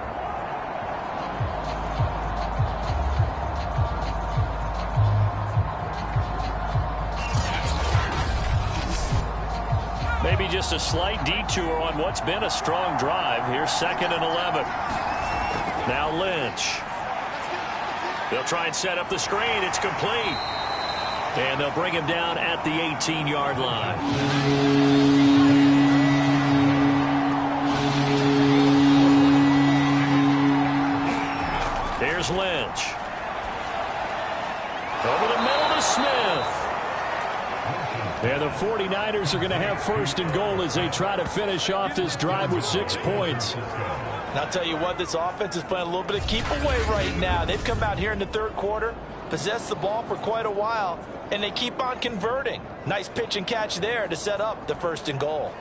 [SPEAKER 1] Maybe just a slight detour on what's been a strong drive. Here's 2nd and 11. Now Lynch. They'll try and set up the screen. It's complete. And they'll bring him down at the 18-yard line. Here's Lynch. Over the middle to Smith. And the 49ers are going to have 1st and goal as they try to finish off this drive with 6 points.
[SPEAKER 4] And I'll tell you what, this offense is playing a little bit of keep away right now. They've come out here in the 3rd quarter, possessed the ball for quite a while, and they keep on converting. Nice pitch and catch there to set up the 1st and goal.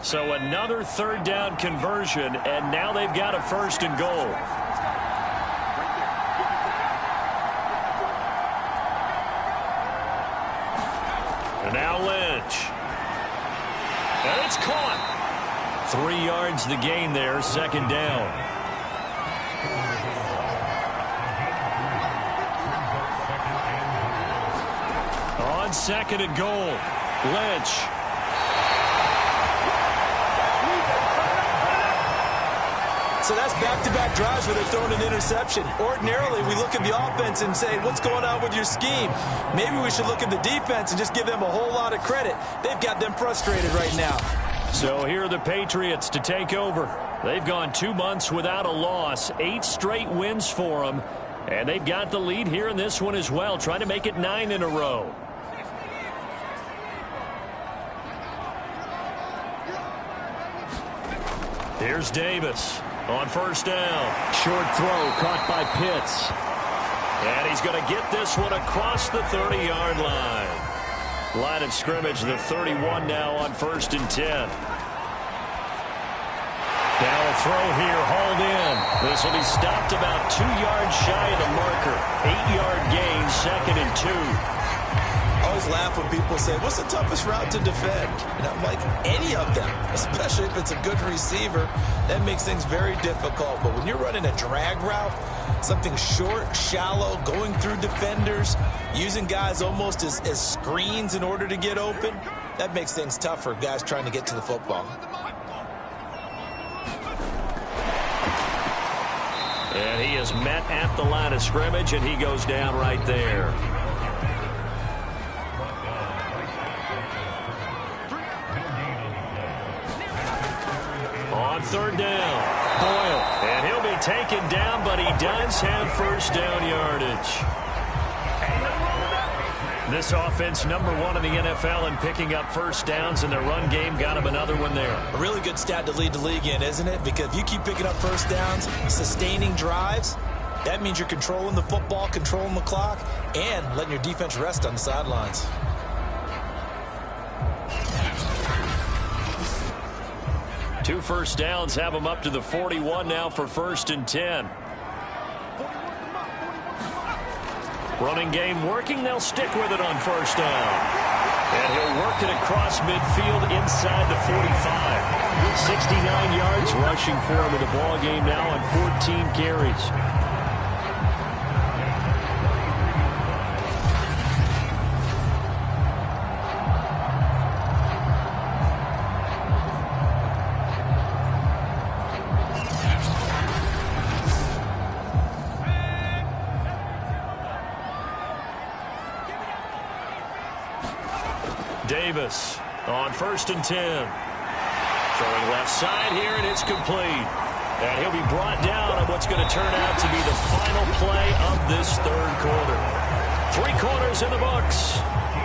[SPEAKER 1] So another 3rd down conversion, and now they've got a 1st and goal. And now Lynch. And it's caught. 3 yards the gain there, 2nd down. On 2nd and goal, Lynch.
[SPEAKER 4] So that's back-to-back drives where they're throwing an interception. Ordinarily, we look at the offense and say, what's going on with your scheme? Maybe we should look at the defense and just give them a whole lot of credit. They've got them frustrated right now.
[SPEAKER 1] So here are the Patriots to take over. They've gone 2 months without a loss, 8 straight wins for them. And they've got the lead here in this one as well, trying to make it 9 in a row. Here's Davis on 1st down. Short throw caught by Pitts. And he's going to get this one across the 30-yard line. Line of scrimmage, the 31 now on 1st and 10. Now a throw here, hauled in. This will be stopped about 2 yards shy of the marker. 8-yard gain, 2nd and 2.
[SPEAKER 4] Oh, always laugh when people say, what's the toughest route to defend? And I'm like, any of them, especially if it's a good receiver. That makes things very difficult. But when you're running a drag route, something short, shallow, going through defenders, using guys almost as screens in order to get open, that makes things tough for guys trying to get to the football.
[SPEAKER 3] And he is met at the line of scrimmage, and he goes down right there. On third down, Boyle. And he'll be taken down, but he does have first down yardage. This offense, #1 in the NFL in picking up first downs, and their run game got him another one there.
[SPEAKER 4] A really good stat to lead the league in, isn't it? Because if you keep picking up first downs, sustaining drives, that means you're controlling the football, controlling the clock, and letting your defense rest on the sidelines.
[SPEAKER 3] Two first downs have him up to the 41 now for 1st and 10. Running game working. They'll stick with it on first down. And he'll work it across midfield inside the 45. 69 yards rushing for him in the ball game now on 14 carries. Davis on 1st and 10. Throwing left side here, and it's complete. And he'll be brought down on what's going to turn out to be the final play of this third quarter. 3 quarters in the books.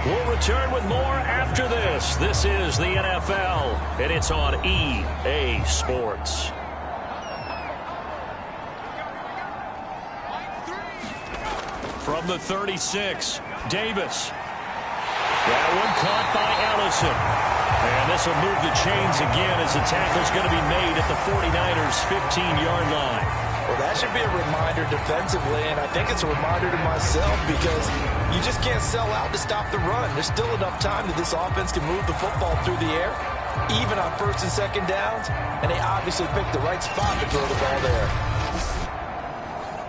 [SPEAKER 3] We'll return with more after this. This is the NFL, and it's on EA Sports. From the 36, Davis. That one caught by Ellison. And this will move the chains again as the tackle's going to be made at the 49ers' 15-yard line.
[SPEAKER 4] Well, that should be a reminder defensively, and I think it's a reminder to myself because you just can't sell out to stop the run. There's still enough time that this offense can move the football through the air, even on 1st and 2nd downs, and they obviously picked the right spot to throw the ball there.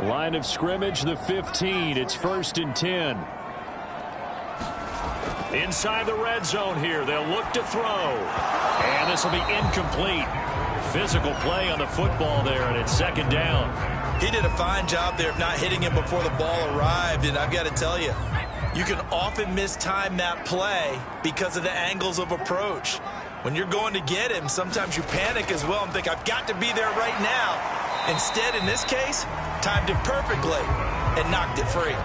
[SPEAKER 1] Line of scrimmage, the 15. It's 1st and 10.
[SPEAKER 3] Inside the red zone here, they'll look to throw. And this will be incomplete. Physical play on the football there, and it's 2nd down.
[SPEAKER 4] He did a fine job there of not hitting him before the ball arrived, and I've got to tell you, you can often mistime that play because of the angles of approach. When you're going to get him, sometimes you panic as well and think, I've got to be there right now. Instead, in this case, timed it perfectly and knocked it free.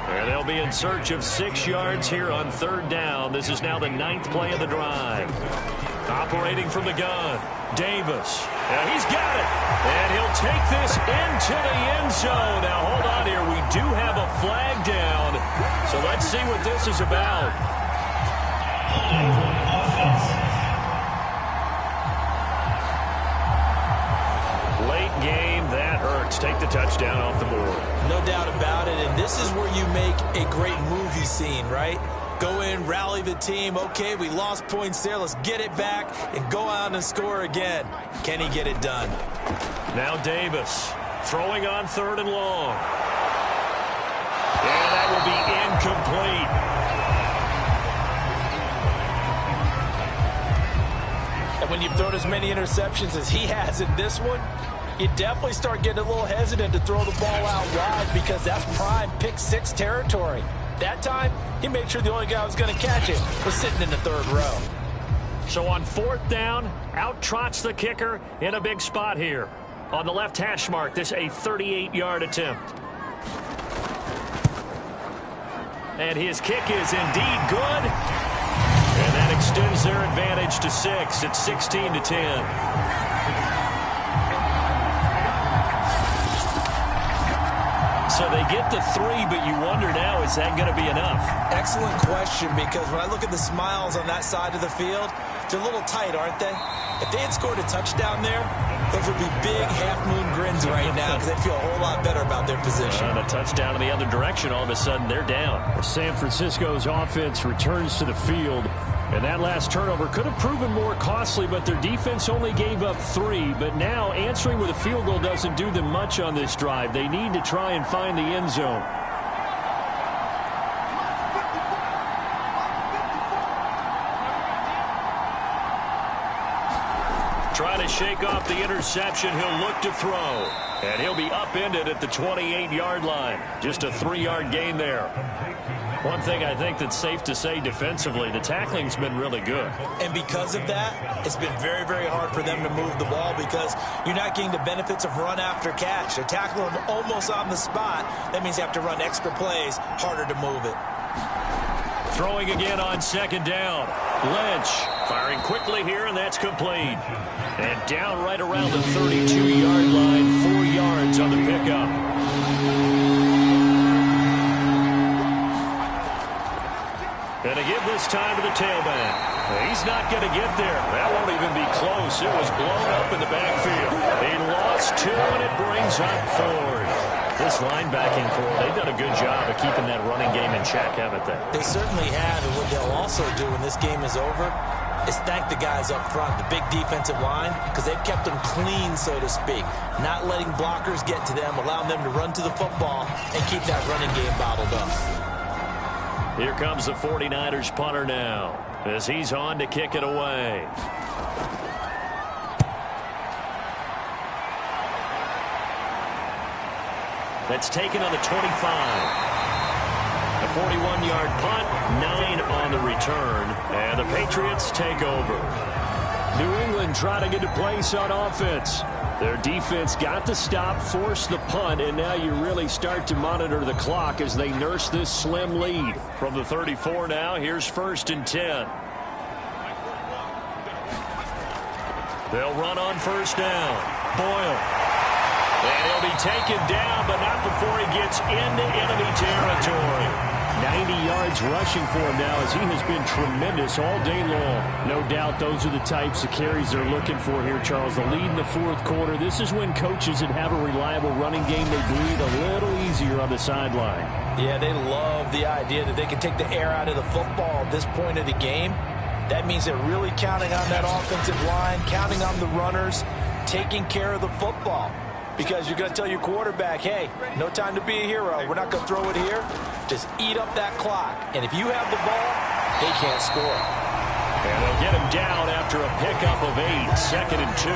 [SPEAKER 3] And they'll be in search of 6 yards here on 3rd down. This is now the 9th play of the drive. Operating from the gun, Davis. And he's got it. And he'll take this into the end zone. Now, hold on here. We do have a flag down. So let's see what this is about. Late game, that hurts. Take the touchdown off the board.
[SPEAKER 4] No doubt about it, and this is where you make a great movie scene, right? Go in, rally the team. Okay, we lost points there. Let's get it back and go out and score again. Can he get it done?
[SPEAKER 3] Now Davis throwing on 3rd and long. And that will be incomplete.
[SPEAKER 4] And when you've thrown as many interceptions as he has in this one, you definitely start getting a little hesitant to throw the ball out wide because that's prime pick 6 territory. That time, he made sure the only guy who was going to catch it was sitting in the 3rd row.
[SPEAKER 3] So on 4th down, out trots the kicker in a big spot here. On the left hash mark, this a 38-yard attempt. And his kick is indeed good. And that extends their advantage to 6. It's 16-10. So they get the 3, but you wonder now, is that going to be enough?
[SPEAKER 4] Excellent question, because when I look at the smiles on that side of the field, they're a little tight, aren't they? If they had scored a touchdown there, those would be big half-moon grins right now because they'd feel a whole lot better about their position.
[SPEAKER 3] And a touchdown in the other direction, all of a sudden they're down.
[SPEAKER 1] San Francisco's offense returns to the field. And that last turnover could have proven more costly, but their defense only gave up 3. But now answering with a field goal doesn't do them much on this drive. They need to try and find the end zone.
[SPEAKER 3] Trying to shake off the interception. He'll look to throw. And he'll be upended at the 28-yard line. Just a 3-yard gain there. One thing I think that's safe to say defensively, the tackling's been really good.
[SPEAKER 4] And because of that, it's been very, very hard for them to move the ball because you're not getting the benefits of run after catch. They're tackling them almost on the spot. That means you have to run extra plays, harder to move it.
[SPEAKER 3] Throwing again on second down. Lynch firing quickly here, and that's complete. And down right around the 32-yard line, 4 yards on the pickup. And to give this time to the tailback. He's not going to get there. That won't even be close. It was blown up in the backfield. He lost 2, and it brings up 4. This linebacking core, they've done a good job of keeping that running game in check, haven't they?
[SPEAKER 4] They certainly have, and what they'll also do when this game is over is thank the guys up front, the big defensive line, because they've kept them clean, so to speak, not letting blockers get to them, allowing them to run to the football and keep that running game bottled up.
[SPEAKER 3] Here comes the 49ers punter now as he's on to kick it away. That's taken on the 25. A 41-yard punt, 9 on the return, and the Patriots take over.
[SPEAKER 1] New England trying to get a place on offense. Their defense got the stop, forced the punt, and now you really start to monitor the clock as they nurse this slim lead.
[SPEAKER 3] From the 34 now, here's 1st and 10. They'll run on 1st down. Boyle. And he'll be taken down, but not before he gets into enemy territory.
[SPEAKER 1] 90 yards rushing for him now as he has been tremendous all day long. No doubt those are the types of carries they're looking for here, Charles. The lead in the 4th quarter. This is when coaches that have a reliable running game, they breathe a little easier on the sideline.
[SPEAKER 4] Yeah, they love the idea that they can take the air out of the football at this point of the game. That means they're really counting on that offensive line, counting on the runners, taking care of the football. Because you're going to tell your quarterback, hey, no time to be a hero. We're not going to throw it here. Just eat up that clock. And if you have the ball, they can't score.
[SPEAKER 3] And they'll get him down after a pickup of 8, 2nd and 2.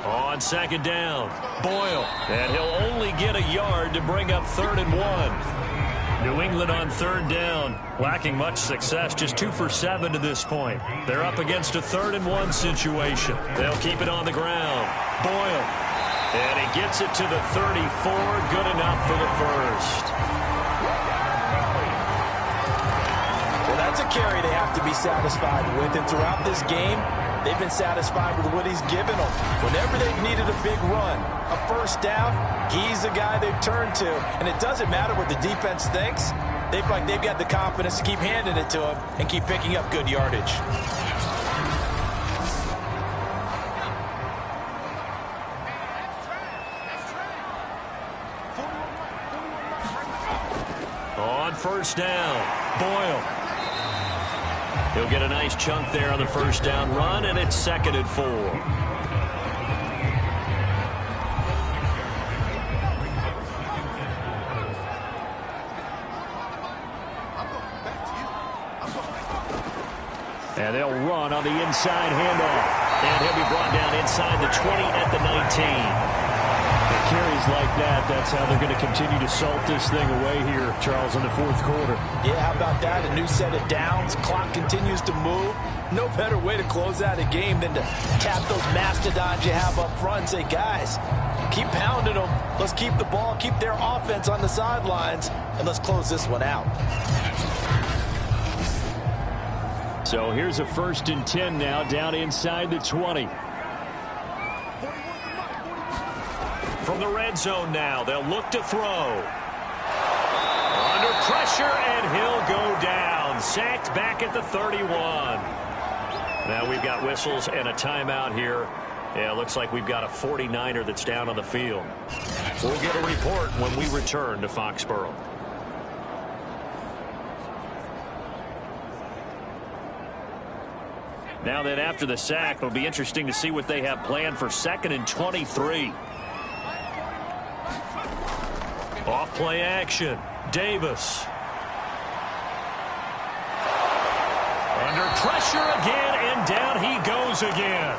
[SPEAKER 3] On 2nd down, Boyle. And he'll only get a yard to bring up 3rd and 1. New England on 3rd down, lacking much success, just 2 for 7 to this point. They're up against a 3rd and 1 situation. They'll keep it on the ground. Boyle. And he gets it to the 34, good enough for the 1st.
[SPEAKER 4] Well, that's a carry they have to be satisfied with, and throughout this game, they've been satisfied with what he's given them. Whenever they've needed a big run, a 1st down, he's the guy they've turned to. And it doesn't matter what the defense thinks. They've got the confidence to keep handing it to him and keep picking up good yardage.
[SPEAKER 3] On 1st down, Boyle. He'll get a nice chunk there on the 1st down run, and it's 2nd and 4. And they'll run on the inside handoff. And he'll be brought down inside the 20 at the 19.
[SPEAKER 1] The carries like that, that's how they're going to continue to salt this thing away here, Charles, in the 4th quarter.
[SPEAKER 4] Yeah, how about that? A new set of downs. Clock continues to move. No better way to close out a game than to tap those mastodons you have up front and say, guys, keep pounding them. Let's keep the ball, keep their offense on the sidelines, and let's close this one out.
[SPEAKER 1] So here's a 1st and 10 now, down inside the 20.
[SPEAKER 3] From the red zone now, they'll look to throw. pressure, and he'll go down. Sacked back at the 31. Now we've got whistles and a timeout here. Yeah, it looks like we've got a 49er that's down on the field. We'll get a report when we return to Foxborough. Now then, after the sack, it'll be interesting to see what they have planned for 2nd and 23. Off play action. Davis. Under pressure again, and down he goes again.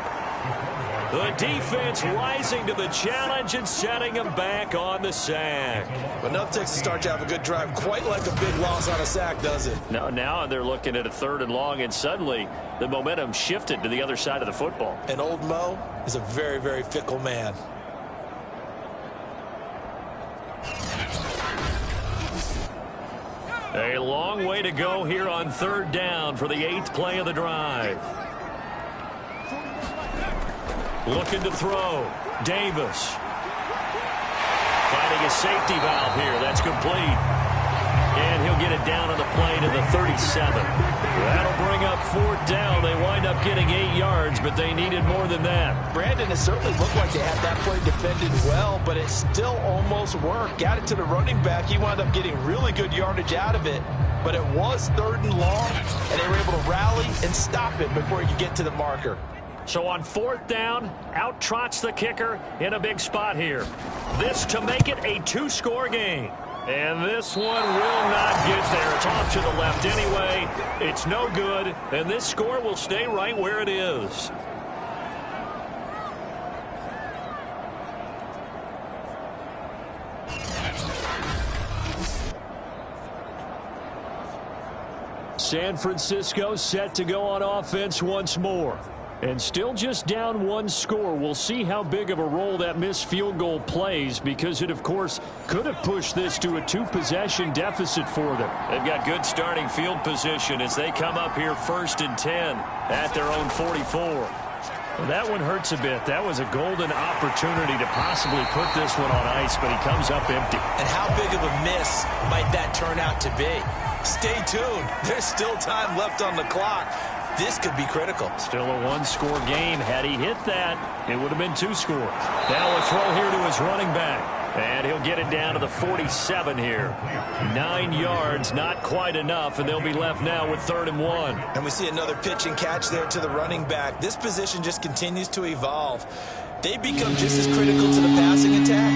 [SPEAKER 3] The defense rising to the challenge and setting him back on the sack.
[SPEAKER 4] But enough takes to start to have a good drive, quite like a big loss on a sack, does it?
[SPEAKER 3] No, now they're looking at a 3rd and long, and suddenly the momentum shifted to the other side of the football.
[SPEAKER 4] And old Mo is a very, very fickle man.
[SPEAKER 3] A long way to go here on 3rd down for the 8th play of the drive. Looking to throw. Davis. Finding a safety valve here. That's complete. And he'll get it down on the play to the 37. That'll bring up 4th down. They wind up getting 8 yards, but they needed more than that.
[SPEAKER 4] Brandon, it certainly looked like they had that play defended well, but it still almost worked. Got it to the running back. He wound up getting really good yardage out of it, but it was 3rd and long, and they were able to rally and stop it before he could get to the marker.
[SPEAKER 3] So on 4th down, out trots the kicker in a big spot here. This to make it a 2-score game. And this one will not get there. It's off to the left anyway. It's no good, and this score will stay right where it is. San Francisco set to go on offense once more. And still just down 1 score. We'll see how big of a role that missed field goal plays, because it, of course, could have pushed this to a 2-possession deficit for them. They've got good starting field position as they come up here 1st and 10 at their own 44. Well, that one hurts a bit. That was a golden opportunity to possibly put this one on ice, but he comes up empty.
[SPEAKER 4] And how big of a miss might that turn out to be? Stay tuned. There's still time left on the clock. This could be critical.
[SPEAKER 3] Still a 1-score game. Had he hit that, it would have been 2 scores. Now a throw here to his running back. And he'll get it down to the 47 here. 9 yards, not quite enough, and they'll be left now with 3rd and 1.
[SPEAKER 4] And we see another pitch and catch there to the running back. This position just continues to evolve. They become just as critical to the passing attack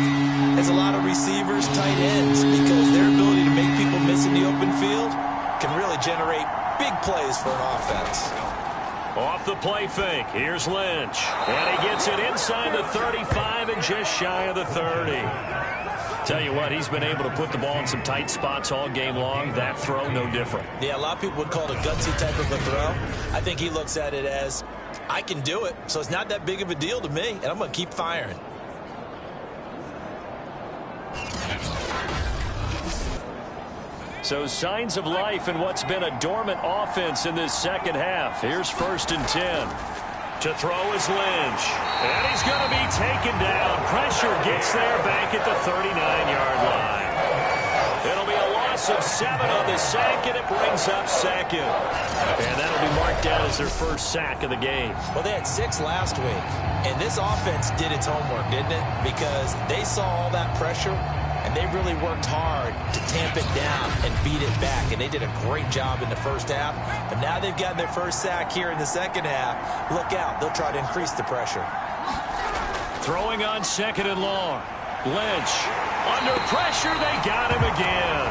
[SPEAKER 4] as a lot of receivers, tight ends, because their ability to make people miss in the open field can really generate big plays for an offense.
[SPEAKER 3] Off the play fake, here's Lynch. And he gets it inside the 35 and just shy of the 30. Tell you what, he's been able to put the ball in some tight spots all game long. That throw, no different.
[SPEAKER 4] Yeah, a lot of people would call it a gutsy type of a throw. I think he looks at it as, I can do it, so it's not that big of a deal to me, and I'm going to keep firing.
[SPEAKER 3] So signs of life in what's been a dormant offense in this second half. Here's 1st and 10. To throw is Lynch. And he's going to be taken down. Pressure gets there back at the 39-yard line. It'll be a loss of 7 on the sack, and it brings up 2nd. And that'll be marked down as their first sack of the game.
[SPEAKER 4] Well, they had 6 last week, and this offense did its homework, didn't it? Because they saw all that pressure, and they really worked hard to tamp it down and beat it back. And they did a great job in the first half. But now they've gotten their first sack here in the second half. Look out. They'll try to increase the pressure.
[SPEAKER 3] Throwing on 2nd and long. Lynch. Under pressure, they got him again.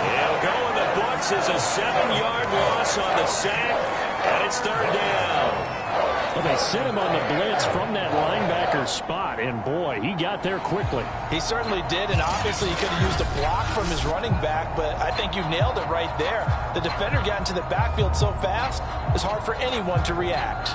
[SPEAKER 3] He'll go in the books as a 7-yard loss on the sack. And it's 3rd down. Well, they sent him on the blitz from that linebacker spot, and boy, he got there quickly.
[SPEAKER 4] He certainly did, and obviously he could have used a block from his running back, but I think you nailed it right there. The defender got into the backfield so fast, it's hard for anyone to react.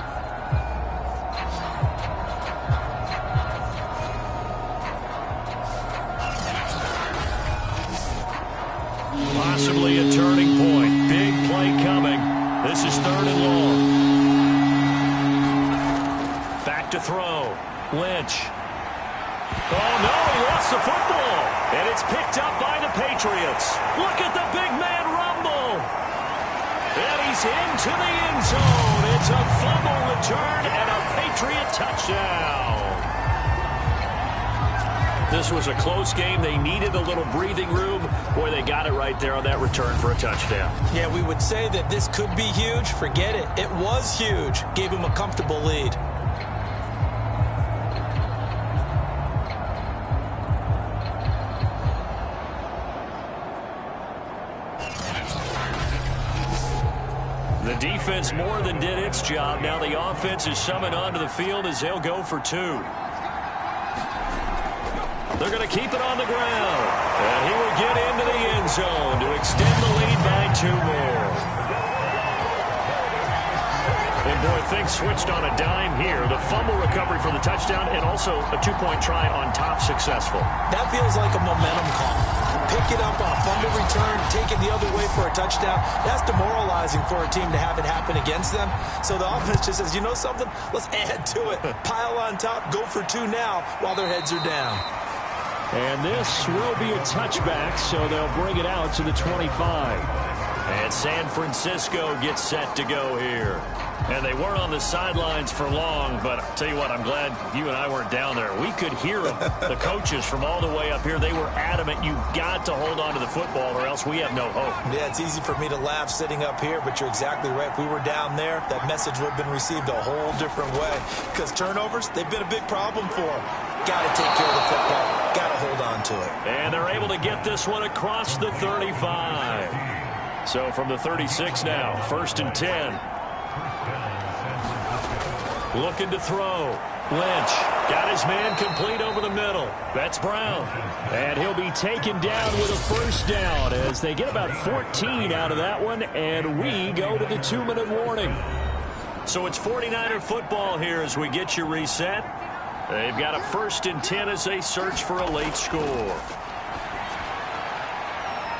[SPEAKER 3] Possibly a turning point. Big play coming. This is 3rd and long. Back to throw. Lynch. Oh, no, lost the football. And it's picked up by the Patriots. Look at the big man rumble. And he's into the end zone. It's a fumble return and a Patriot touchdown. This was a close game. They needed a little breathing room. Boy, they got it right there on that return for a touchdown.
[SPEAKER 4] Yeah, we would say that this could be huge. Forget it. It was huge. Gave him a comfortable lead.
[SPEAKER 3] The defense more than did its job. Now the offense is summoned onto the field as they'll go for 2. They're going to keep it on the ground. And he will get into the end zone to extend the lead by 2 more. And boy, things switched on a dime here. The fumble recovery for the touchdown and also a 2-point try on top successful.
[SPEAKER 4] That feels like a momentum call. Pick it up on a fumble return, take it the other way for a touchdown. That's demoralizing for a team to have it happen against them. So the offense just says, you know something? Let's add to it. Pile on top, go for 2 now while their heads are down.
[SPEAKER 1] And this will be a touchback, so they'll bring it out to the 25.
[SPEAKER 3] And San Francisco gets set to go here. And they weren't on the sidelines for long, but I'll tell you what, I'm glad you and I weren't down there. We could hear them. The coaches from all the way up here, they were adamant, you've got to hold on to the football or else we have no hope.
[SPEAKER 4] Yeah, it's easy for me to laugh sitting up here, but you're exactly right. If we were down there, that message would have been received a whole different way. Because turnovers, they've been a big problem for them. Got to take care of the football. Got to hold on to it.
[SPEAKER 3] And they're able to get this one across the 35. So from the 36 now, 1st and 10. Looking to throw. Lynch got his man complete over the middle. That's Brown.
[SPEAKER 1] And he'll be taken down with a 1st down as they get about 14 out of that one, and we go to the 2-minute warning.
[SPEAKER 3] So it's 49er football here as we get you reset. They've got a 1st and 10 as they search for a late score.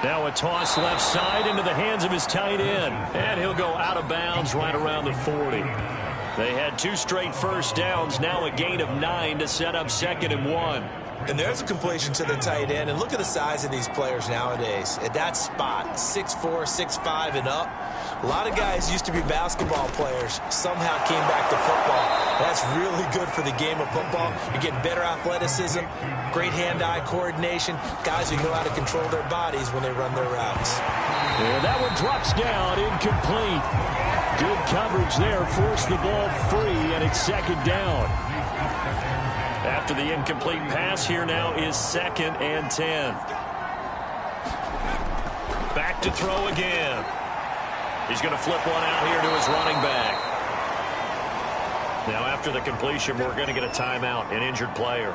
[SPEAKER 3] Now a toss left side into the hands of his tight end. And he'll go out of bounds right around the 40. They had 2 straight 1st downs, now a gain of 9 to set up 2nd and 1.
[SPEAKER 4] And there's a completion to the tight end. And look at the size of these players nowadays. At that spot, 6'4", 6'5", and up. A lot of guys used to be basketball players, somehow came back to football. That's really good for the game of football. You're getting better athleticism, great hand-eye coordination, guys who know how to control their bodies when they run their routes.
[SPEAKER 1] And that one drops down, incomplete. Good coverage there, forced the ball free, and it's 2nd down.
[SPEAKER 3] After the incomplete pass, here now is 2nd and 10. Back to throw again. He's going to flip one out here to his running back. Now after the completion, we're going to get a timeout, an injured player.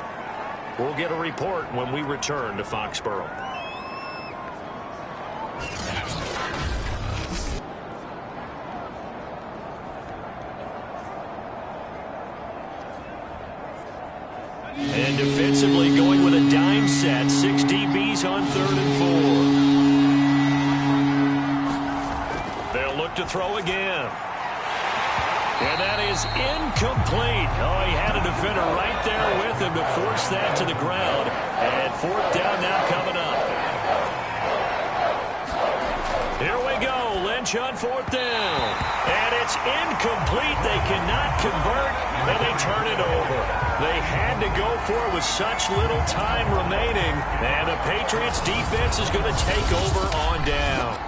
[SPEAKER 3] We'll get a report when we return to Foxborough. And defensively going with a dime set. 6 DBs on 3rd and 4. They'll look to throw again. And that is incomplete. Oh, he had a defender right there with him to force that to the ground. And 4th down now coming up. Here we go. Lynch on 4th down. And it's incomplete. They cannot convert, and they turn it over. They had to go for it with such little time remaining. And the Patriots defense is going to take over on downs.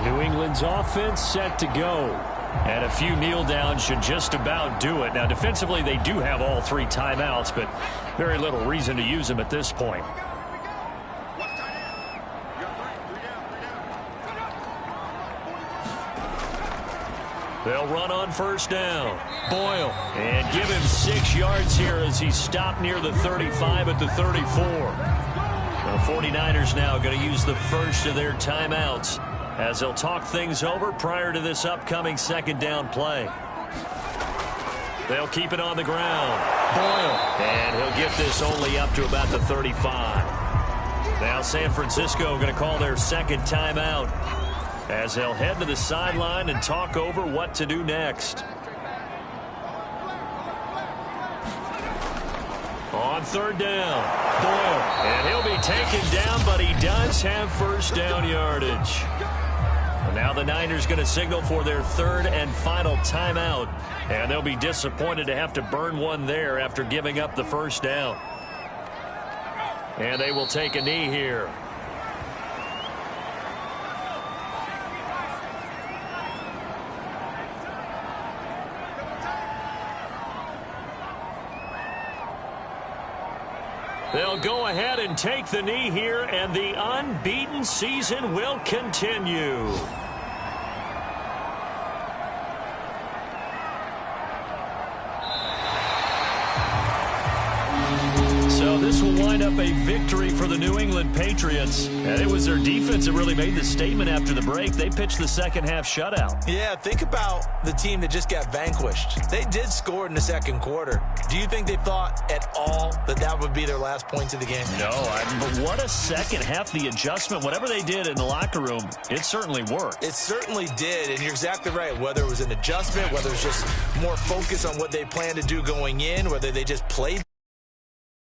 [SPEAKER 1] New England's offense set to go. And a few kneel downs should just about do it. Now, defensively, they do have all 3 timeouts, but very little reason to use them at this point.
[SPEAKER 3] They'll run on 1st down. Boyle. And give him 6 yards here as he's stopped near the 35 at the 34. The 49ers now going to use the first of their timeouts as they'll talk things over prior to this upcoming 2nd down play. They'll keep it on the ground. Boyle. And he'll get this only up to about the 35. Now San Francisco going to call their 2nd timeout as they'll head to the sideline and talk over what to do next. On third down, Doyle. And he'll be taken down, but he does have first down yardage. And now the Niners going to signal for their third and final timeout. And they'll be disappointed to have to burn one there after giving up the first down. And they will take a knee here. They'll go ahead and take the knee here, and the unbeaten season will continue. So this will wind up a victory for the New England Patriots. And it was their defense that really made the statement after the break. They pitched the second half shutout.
[SPEAKER 4] Yeah, think about the team that just got vanquished. They did score in the second quarter. Do you think they thought at all that that would be their last points of the game?
[SPEAKER 3] No, but what a second half. The adjustment, whatever they did in the locker room, it certainly worked.
[SPEAKER 4] It certainly did, and you're exactly right. Whether it was an adjustment, whether it was just more focus on what they planned to do going in, whether they just played